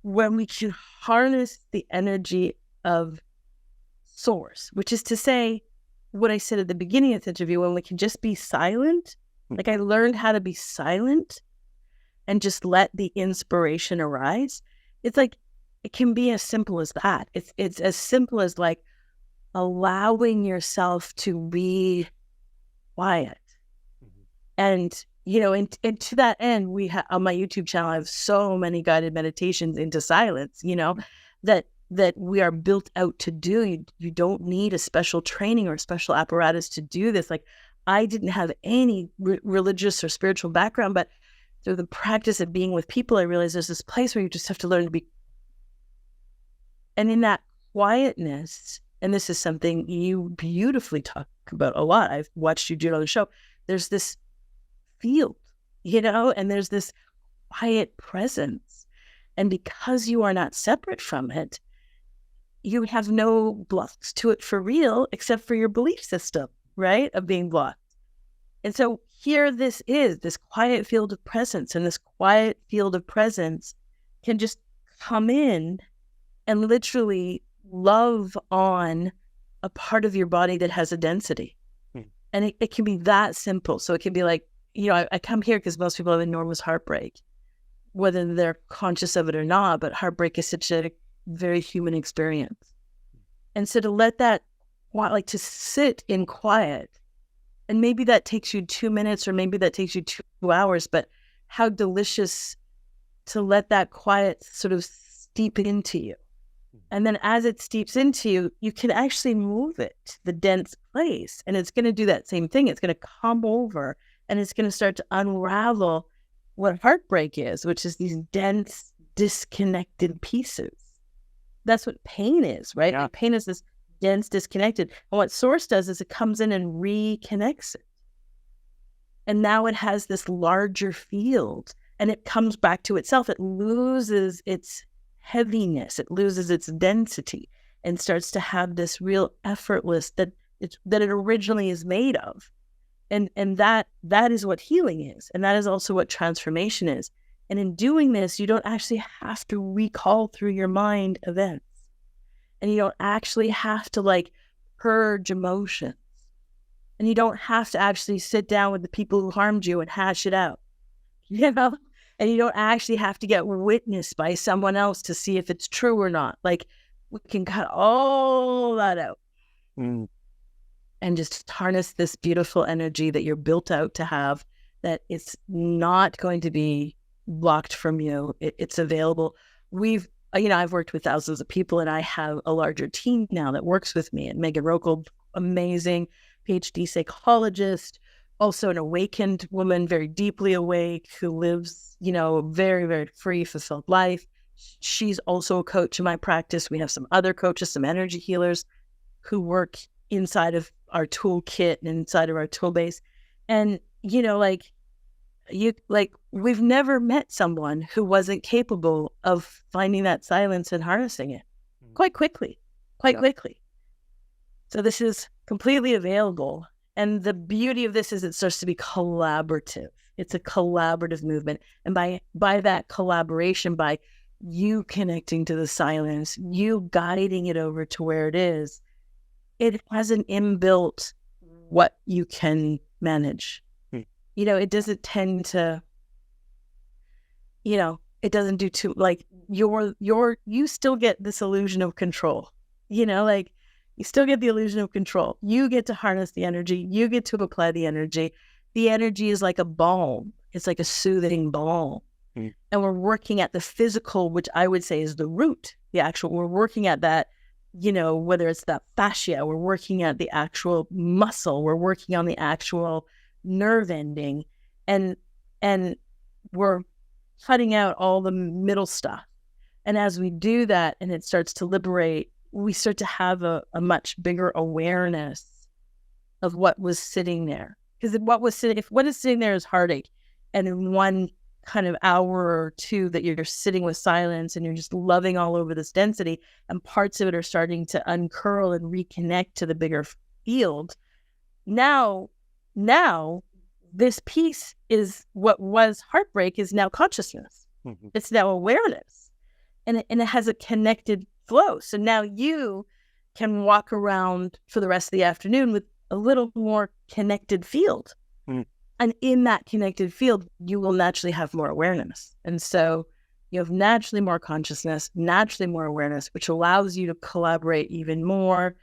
when we can harness the energy of Source, which is to say, what I said at the beginning of this interview, when we can just be silent, like I learned how to be silent and just let the inspiration arise. It's like, it can be as simple as that. It's as simple as like allowing yourself to be quiet. And, and to that end, we have on my YouTube channel, I have so many guided meditations into silence, that we are built out to do. You don't need a special training or a special apparatus to do this. Like I didn't have any religious or spiritual background, but through the practice of being with people, I realized there's this place where you just have to learn to be. And in that quietness, and this is something you beautifully talk about a lot. I've watched you do it on the show. There's this field, and there's this quiet presence. And because you are not separate from it, you have no blocks to it for real, except for your belief system, right, of being blocked. And so here this is, this quiet field of presence, and this quiet field of presence can just come in and literally love on a part of your body that has a density. And it can be that simple. So it can be like, I come here because most people have enormous heartbreak, whether they're conscious of it or not, but heartbreak is such a very human experience. And so to let that, to sit in quiet, and maybe that takes you 2 minutes or maybe that takes you 2 hours, but how delicious to let that quiet sort of steep into you. And then as it steeps into you, you can actually move it to the dense place. And it's going to do that same thing. It's going to come over and it's going to start to unravel what heartbreak is, which is these dense, disconnected pieces. That's what pain is, right? Yeah. Like pain is this dense, disconnected. And what Source does is it comes in and reconnects it. And now it has this larger field and it comes back to itself. It loses its heaviness, it loses its density and starts to have this real effortless that it originally is made of. And that is what healing is. And that is also what transformation is. And in doing this, you don't actually have to recall through your mind events. And you don't actually have to purge emotions. And you don't have to actually sit down with the people who harmed you and hash it out. And you don't actually have to get witnessed by someone else to see if it's true or not. We can cut all that out. And just harness this beautiful energy that you're built out to have, that it's not going to be blocked from you. It's available. We've I've worked with thousands of people, and I have a larger team now that works with me. And Megan Rokel, amazing PhD psychologist, also an awakened woman, very deeply awake, who lives, a very, very free, fulfilled life. She's also a coach in my practice. We have some other coaches, some energy healers who work inside of our toolkit and inside of our tool base. And, we've never met someone who wasn't capable of finding that silence and harnessing it quite quickly. So this is completely available. And the beauty of this is it starts to be collaborative. It's a collaborative movement. And by that collaboration, by you connecting to the silence, you guiding it over to where it is, it has an inbuilt what you can manage. It doesn't tend to, it doesn't do too, you still get this illusion of control, you still get the illusion of control. You get to harness the energy. You get to apply the energy. The energy is like a balm. It's like a soothing balm. And we're working at the physical, which I would say is the root, we're working at that, whether it's that fascia, we're working at the actual muscle, we're working on the actual nerve ending, and we're cutting out all the middle stuff. And as we do that and it starts to liberate, we start to have a much bigger awareness of what was sitting there. Because if what is sitting there is heartache, and in one kind of hour or two that you're sitting with silence and you're just loving all over this density, and parts of it are starting to uncurl and reconnect to the bigger field. Now this piece is what was heartbreak is now consciousness. It's now awareness, and it has a connected flow. So now you can walk around for the rest of the afternoon with a little more connected field. And in that connected field, you will naturally have more awareness. And so you have naturally more consciousness, naturally more awareness, which allows you to collaborate even more.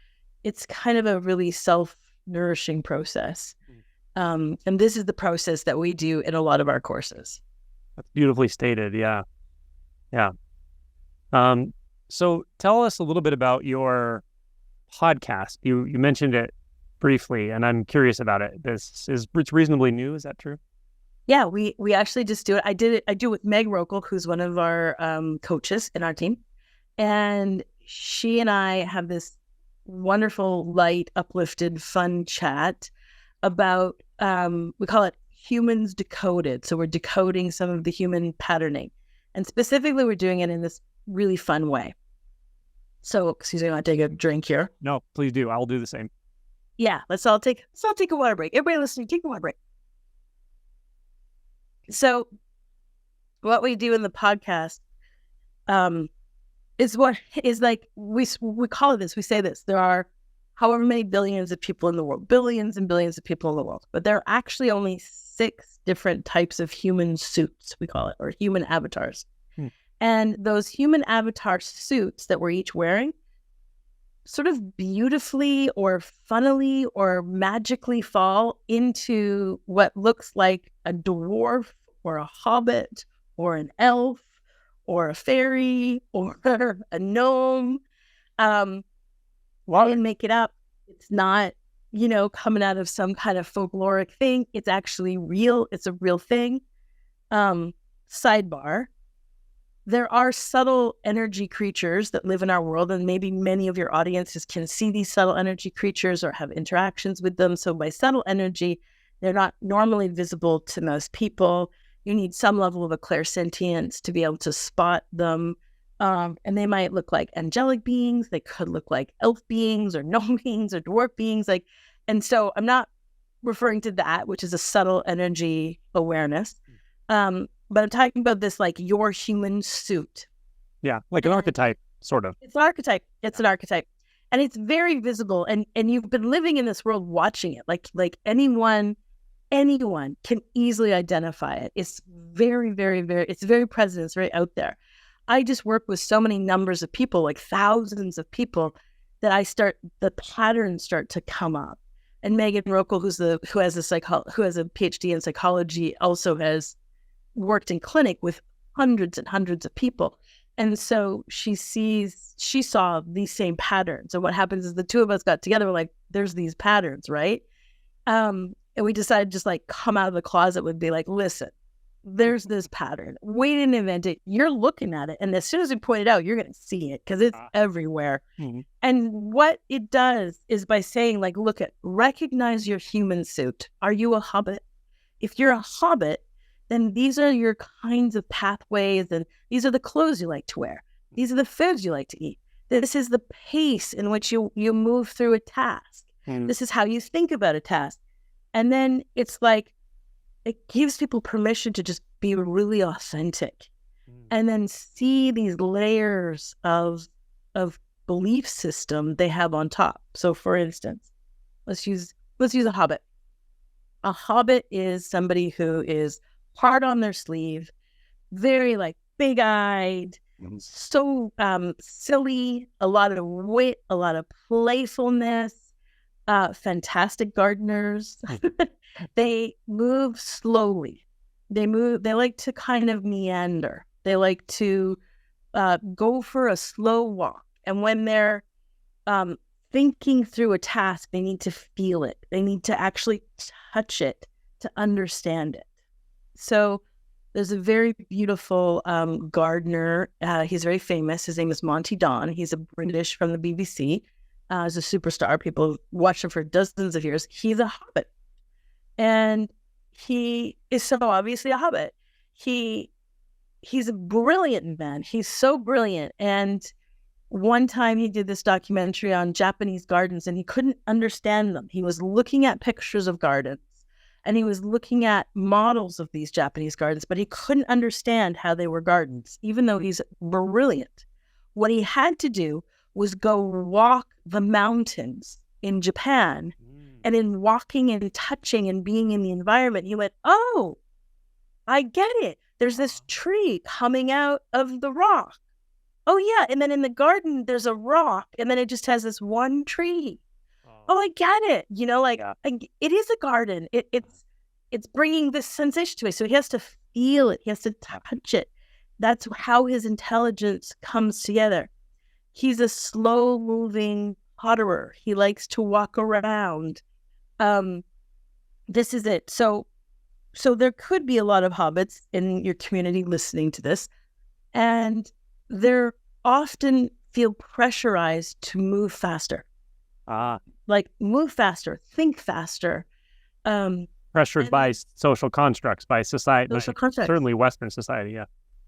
It's kind of a really self-nourishing process. And this is the process that we do in a lot of our courses. That's beautifully stated. Yeah. So tell us a little bit about your podcast. You mentioned it briefly, and I'm curious about it. It's reasonably new. Is that true? Yeah, we actually just do it. I do it with Meg Rokel, who's one of our coaches in our team. And she and I have this wonderful, light, uplifted, fun chat about, we call it Humans Decoded. So we're decoding some of the human patterning. And specifically, we're doing it in this really fun way. So, excuse me, I want to take a drink here. No, please do. I'll do the same. Yeah, let's all take a water break. Everybody listening, take a water break. So what we do in the podcast is like, we call it this, we say this, there are however many billions of people in the world, billions and billions of people in the world, but there are actually only 6 different types of human suits, we call it, or human avatars. And those human avatar suits that we're each wearing sort of beautifully or funnily or magically fall into what looks like a dwarf or a hobbit or an elf or a fairy or a gnome. And make it up. It's not, coming out of some kind of folkloric thing. It's actually real. It's a real thing. Sidebar. There are subtle energy creatures that live in our world, and maybe many of your audiences can see these subtle energy creatures or have interactions with them. So by subtle energy, they're not normally visible to most people. You need some level of a clairsentience to be able to spot them. And they might look like angelic beings. They could look like elf beings or gnome beings or dwarf beings. And so I'm not referring to that, which is a subtle energy awareness. But I'm talking about this, like your human suit. Yeah, like an archetype, sort of. It's an archetype. It's an archetype. And it's very visible. And you've been living in this world watching it. Like anyone can easily identify it. It's very, very, very, it's very present. It's very out there. I just work with so many numbers of people, like thousands of people, that the patterns start to come up. And Megan Rokel, who has a PhD in psychology, also has worked in clinic with hundreds and hundreds of people. And so she saw these same patterns. And what happens is the two of us got together, we're like, there's these patterns, right? And we decided just like come out of the closet would be like, listen, there's this pattern. We didn't invent it. You're looking at it. And as soon as we point it out, you're going to see it because it's everywhere. Mm-hmm. And what it does is by saying like, look at, recognize your human suit. Are you a hobbit? If you're a hobbit, then these are your kinds of pathways, and these are the clothes you like to wear. These are the foods you like to eat. This is the pace in which you move through a task. This is how you think about a task. And then it's like, it gives people permission to just be really authentic and then see these layers of belief system they have on top. So for instance, let's use a hobbit. A hobbit is somebody who is hard on their sleeve, very like big-eyed, so silly, a lot of wit, a lot of playfulness, fantastic gardeners. They move slowly. They like to kind of meander. They like to go for a slow walk. And when they're thinking through a task, they need to feel it. They need to actually touch it to understand it. So there's a very beautiful gardener. He's very famous. His name is Monty Don. He's a British from the BBC. He's a superstar. People have watched him for dozens of years. He's a hobbit. And he is so obviously a hobbit. He's a brilliant man. He's so brilliant. And one time he did this documentary on Japanese gardens and he couldn't understand them. He was looking at pictures of gardens and he was looking at models of these Japanese gardens, but he couldn't understand how they were gardens, even though he's brilliant. What he had to do was go walk the mountains in Japan. And in walking and touching and being in the environment, he went, oh, I get it. There's this tree coming out of the rock. Oh, yeah. And then in the garden, there's a rock. And then it just has this one tree. Oh, I get it. You know, like it is a garden. It's bringing this sensation to it. So he has to feel it. He has to touch it. That's how his intelligence comes together. He's a slow moving potterer. He likes to walk around. This is it. So there could be a lot of hobbits in your community listening to this, and they're often feel pressurized to move faster. Like move faster, think faster. Pressured by social constructs, by society, social constructs. Certainly Western society, yeah.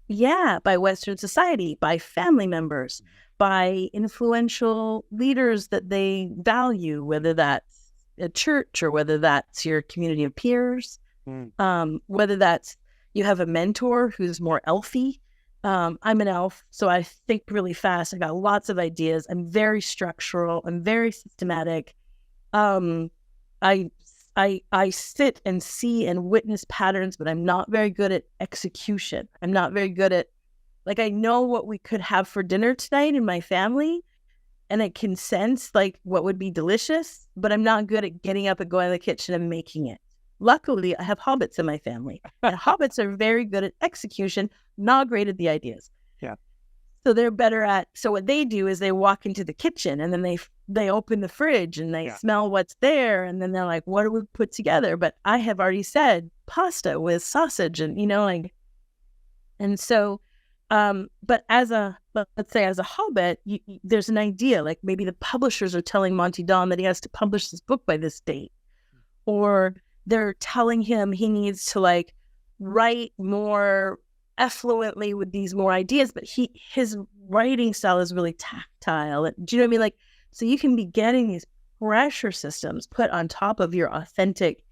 Yeah, by Western society, by family members, by influential leaders that they value, whether that's a church or whether that's your community of peers, whether that's you have a mentor who's more elfy. I'm an elf, so I think really fast. I got lots of ideas. I'm very structural. I'm very systematic. I sit and see and witness patterns, but I'm not very good at execution. I'm not very good at, like, I know what we could have for dinner tonight in my family, and I can sense like what would be delicious, but I'm not good at getting up and going to the kitchen and making it. Luckily, I have hobbits in my family, and hobbits are very good at execution, not great at the ideas. Yeah. So they're better at, so what they do is they walk into the kitchen and then they open the fridge and they smell what's there. And then they're like, what do we put together? But I have already said pasta with sausage and, like, and so, but let's say as a hobbit, there's an idea, like maybe the publishers are telling Monty Don that he has to publish this book by this date, or they're telling him he needs to like write more effluently with these more ideas, but his writing style is really tactile. Do you know what I mean? Like, so you can be getting these pressure systems put on top of your authentic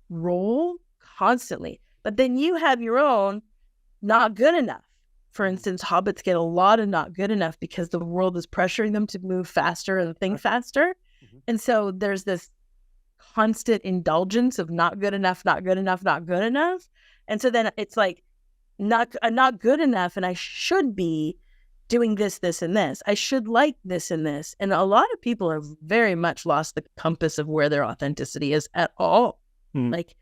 role constantly, but then you have your own not good enough. For instance, hobbits get a lot of not good enough because the world is pressuring them to move faster and think faster. And so there's this constant indulgence of not good enough, not good enough, not good enough. And so then it's like, not good enough, and I should be doing this, this, and this. I should like this and this. And a lot of people have very much lost the compass of where their authenticity is at all. Like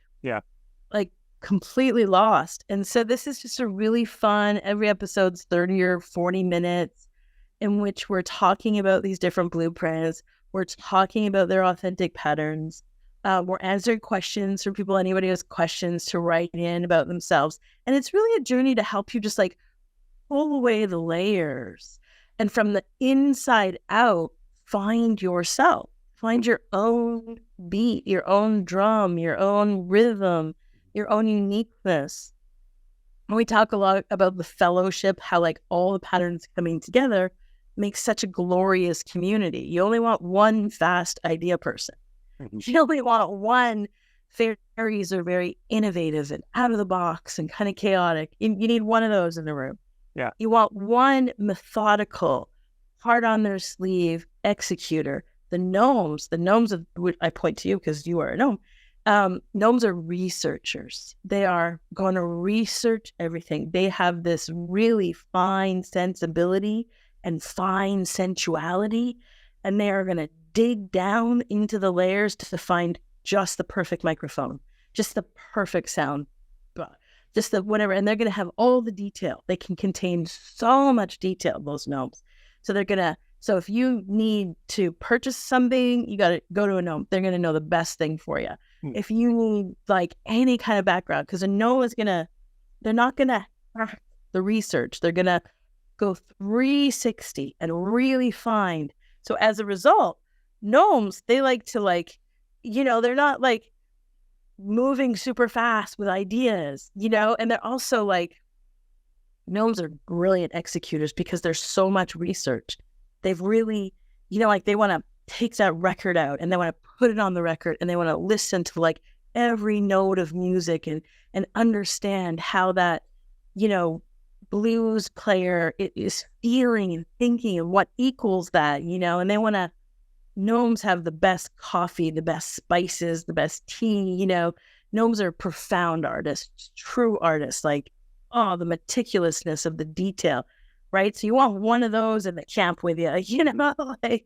completely lost. And so this is just a really fun, every episode's 30 or 40 minutes in which we're talking about these different blueprints. We're talking about their authentic patterns. We're answering questions from people. Anybody who has questions to write in about themselves. And it's really a journey to help you just like pull away the layers and from the inside out, find yourself, find your own beat, your own drum, your own rhythm, your own uniqueness. And we talk a lot about the fellowship, how like all the patterns coming together makes such a glorious community. You only want one fast idea person. You only want one. Fairies are very innovative and out of the box and kind of chaotic. You need one of those in the room. Yeah. You want one methodical, heart on their sleeve executor. The gnomes, I point to you because you are a gnome. Gnomes are researchers. They are going to research everything. They have this really fine sensibility and fine sensuality, and they are going to dig down into the layers to find just the perfect microphone, just the perfect sound, just the whatever. And they're going to have all the detail. They can contain so much detail, those gnomes. So if you need to purchase something, you got to go to a gnome. They're going to know the best thing for you. If you need like any kind of background, because a gnome they're not going to hack the research. They're going to go 360 and really find. So as a result, gnomes, they like to they're not like moving super fast with ideas, and they're also like, gnomes are brilliant executors because there's so much research. They've really, they want to take that record out and they want to put it on the record and they want to listen to like every note of music and understand how that, blues player is feeling and thinking and what equals that, and gnomes have the best coffee, the best spices, the best tea, gnomes are profound artists, true artists, like, the meticulousness of the detail, right? So you want one of those in the camp with you, like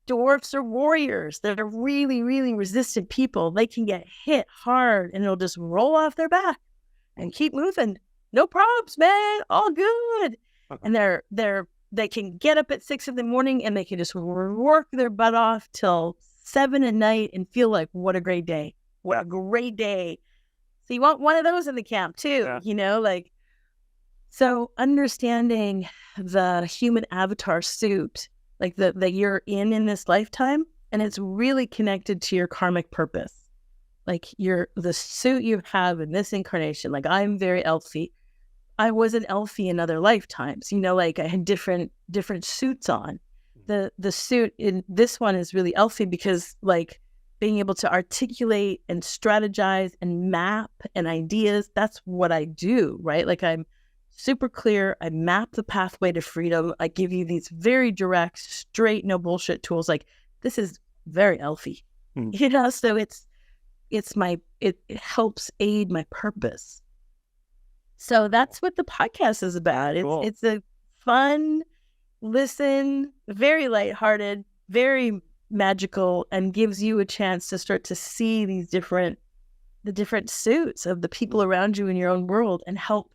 dwarfs are warriors. They're really, really resistant people. They can get hit hard and it'll just roll off their back and keep moving. No problems, man. All good. And they can get up at 6 a.m. and they can just work their butt off till 7 at night and feel like, what a great day. What a great day. So you want one of those in the camp too, so understanding the human avatar suit, like that you're in this lifetime, and it's really connected to your karmic purpose. Like the suit you have in this incarnation, like I'm very elfy. I was an elfie in other lifetimes, like I had different suits on. The suit in this one is really elfie because like being able to articulate and strategize and map and ideas, that's what I do, right? Like I'm super clear. I map the pathway to freedom. I give you these very direct, straight, no bullshit tools. Like this is very elfy, so it helps aid my purpose. So that's what the podcast is about. Cool. It's a fun listen, very lighthearted, very magical, and gives you a chance to start to see the different suits of the people around you in your own world and help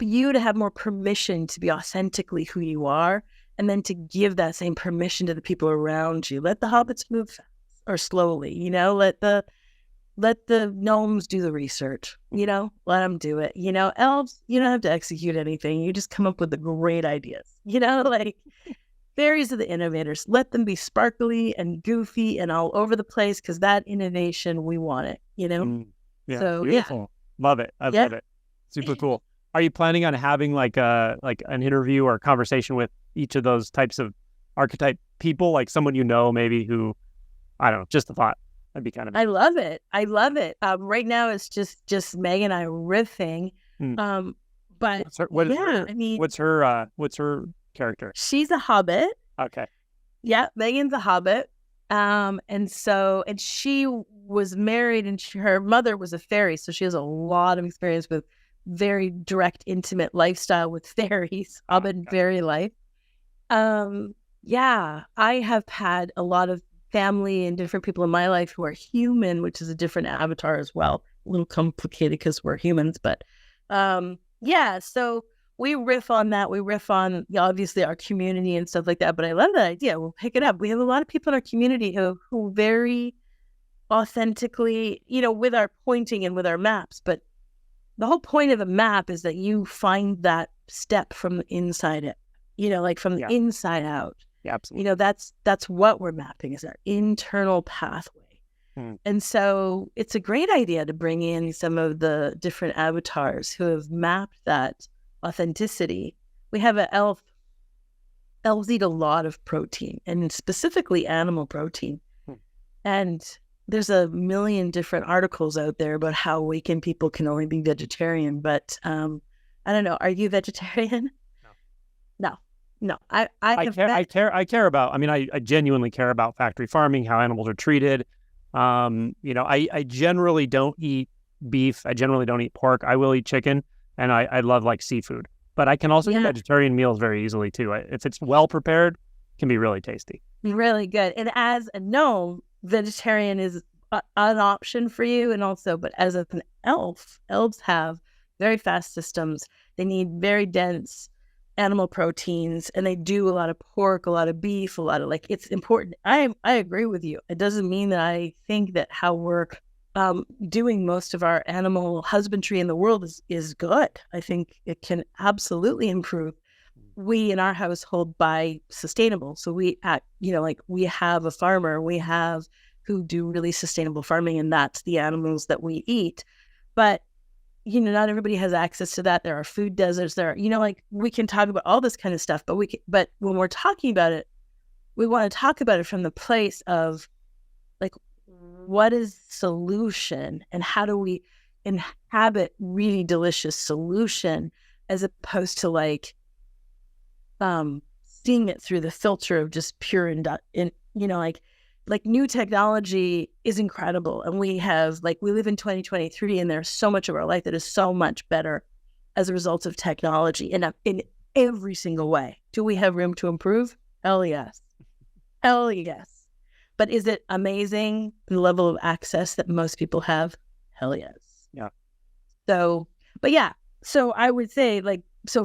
you to have more permission to be authentically who you are, and then to give that same permission to the people around you. Let the hobbits move fast or slowly, let the gnomes do the research, let them do it. Elves, you don't have to execute anything. You just come up with the great ideas, like fairies are the innovators. Let them be sparkly and goofy and all over the place, because that innovation, we want it, Yeah, so beautiful. Yeah. Love it. I love it. Super cool. Are you planning on having like an interview or a conversation with each of those types of archetype people, like someone maybe who, I don't know, just a thought. That'd be kind of. I love it. Right now it's just Meg and I riffing. But what's her character? She's a hobbit. Okay. Yeah, Megan's a hobbit. And she was married, and her mother was a fairy, so she has a lot of experience with very direct, intimate lifestyle with fairies, hobbit fairy life. I have had a lot of family and different people in my life who are human, which is a different avatar as well. a little complicated because we're humans, but yeah, so we riff on that. We riff on obviously our community and stuff like that, but I love that idea. We'll pick it up. We have a lot of people in our community who very authentically, with our pointing and with our maps, but the whole point of a map is that you find that step from the inside it, like from the inside out. Yeah, absolutely. That's what we're mapping, is our internal pathway. And so it's a great idea to bring in some of the different avatars who have mapped that authenticity. We have an elf. Elves eat a lot of protein, and specifically animal protein. And there's a million different articles out there about how awakened people can only be vegetarian. But I don't know. Are you vegetarian? No. I care about. I mean, I genuinely care about factory farming, how animals are treated. I generally don't eat beef. I generally don't eat pork. I will eat chicken, and I love like seafood. But I can also eat vegetarian meals very easily too. If it's well prepared, it can be really tasty. Really good. And as a gnome, vegetarian is an option for you. And also, but as an elf, elves have very fast systems. They need very dense animal proteins, and they do a lot of pork, a lot of beef, a lot of it's important. I agree with you. It doesn't mean that I think that how we're doing most of our animal husbandry in the world is good. I think it can absolutely improve. We in our household buy sustainable. So we we have a farmer, who do really sustainable farming, and that's the animals that we eat. But not everybody has access to that. There are food deserts. We can talk about all this kind of stuff, but when we're talking about it, we want to talk about it from the place of what is solution, and how do we inhabit really delicious solution, as opposed to seeing it through the filter of just pure new technology is incredible. And we live in 2023, and there's so much of our life that is so much better as a result of technology in every single way. Do we have room to improve? Hell yes. Hell yes. But is it amazing, the level of access that most people have? Hell yes. Yeah. So, so I would say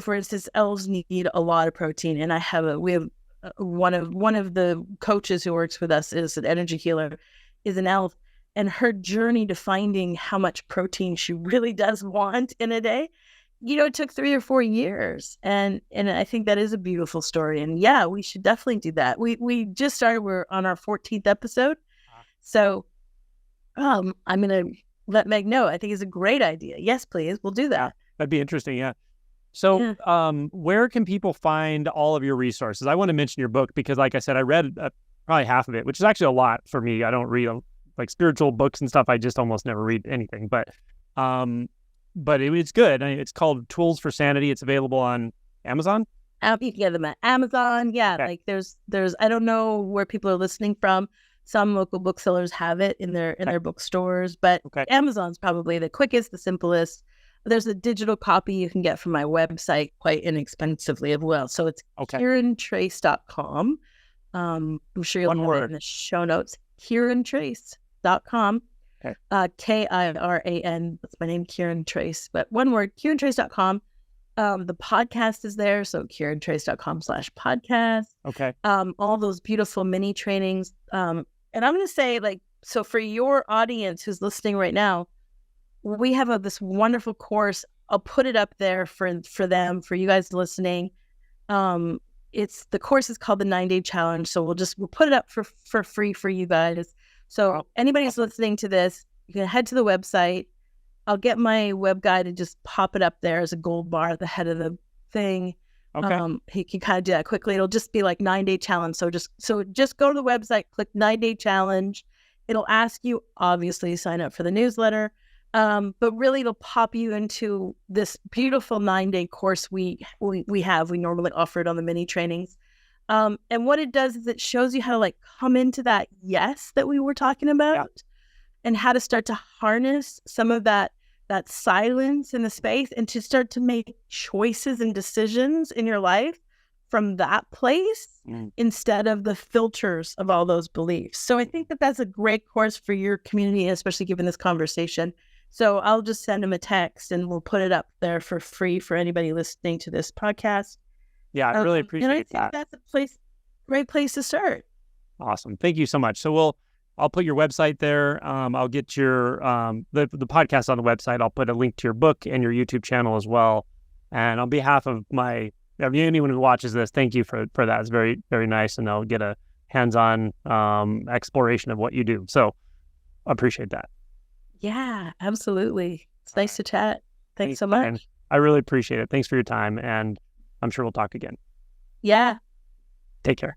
for instance, elves need a lot of protein, and we have one of the coaches who works with us is an energy healer, is an elf, and her journey to finding how much protein she really does want in a day, it took 3 or 4 years, and I think that is a beautiful story. And we should definitely do that. We just started. We're on our 14th episode, so I'm gonna let Meg know. I think it's a great idea. Yes, please, we'll do that. Yeah, that'd be interesting. Yeah. So where can people find all of your resources? I want to mention your book because, like I said, I read probably half of it, which is actually a lot for me. I don't read spiritual books and stuff. I just almost never read anything, but it's good. It's called Tools for Sanity. It's available on Amazon. You can get them at Amazon. Yeah. Okay. There's, I don't know where people are listening from. Some local booksellers have it in their bookstores, but Amazon's probably the quickest, the simplest. There's a digital copy you can get from my website quite inexpensively as well. So it's KiranTrace.com. I'm sure you'll have it in the show notes. KiranTrace.com. Okay. Kiran, that's my name, Kiran Trace. But one word, KiranTrace.com. The podcast is there, so KiranTrace.com/podcast. Okay. All those beautiful mini trainings. And I'm going to say, so for your audience who's listening right now, we have this wonderful course. I'll put it up there for them, for you guys listening. The course is called the 9-Day Challenge. So we'll put it up for free for you guys. So anybody who's listening to this, you can head to the website. I'll get my web guide and just pop it up there as a gold bar at the head of the thing. Okay. He can kind of do that quickly. It'll just be 9-Day Challenge. So just go to the website, click 9-Day Challenge. It'll ask you, obviously, sign up for the newsletter. But really it'll pop you into this beautiful 9-day course we normally offer it on the mini trainings. And what it does is it shows you how to come into that yes that we were talking about, and how to start to harness some of that silence in the space, and to start to make choices and decisions in your life from that place instead of the filters of all those beliefs. So I think that that's a great course for your community, especially given this conversation. So I'll just send him a text and we'll put it up there for free for anybody listening to this podcast. Yeah, I really And I appreciate think that. that's a great place to start. Awesome. Thank you so much. So I'll put your website there. I'll get your the podcast on the website. I'll put a link to your book and your YouTube channel as well. And on behalf of anyone who watches this, thank you for that. It's very, very nice, and they'll get a hands-on exploration of what you do. So I appreciate that. Yeah, absolutely. It's nice to chat. Thanks so much. And I really appreciate it. Thanks for your time, and I'm sure we'll talk again. Yeah. Take care.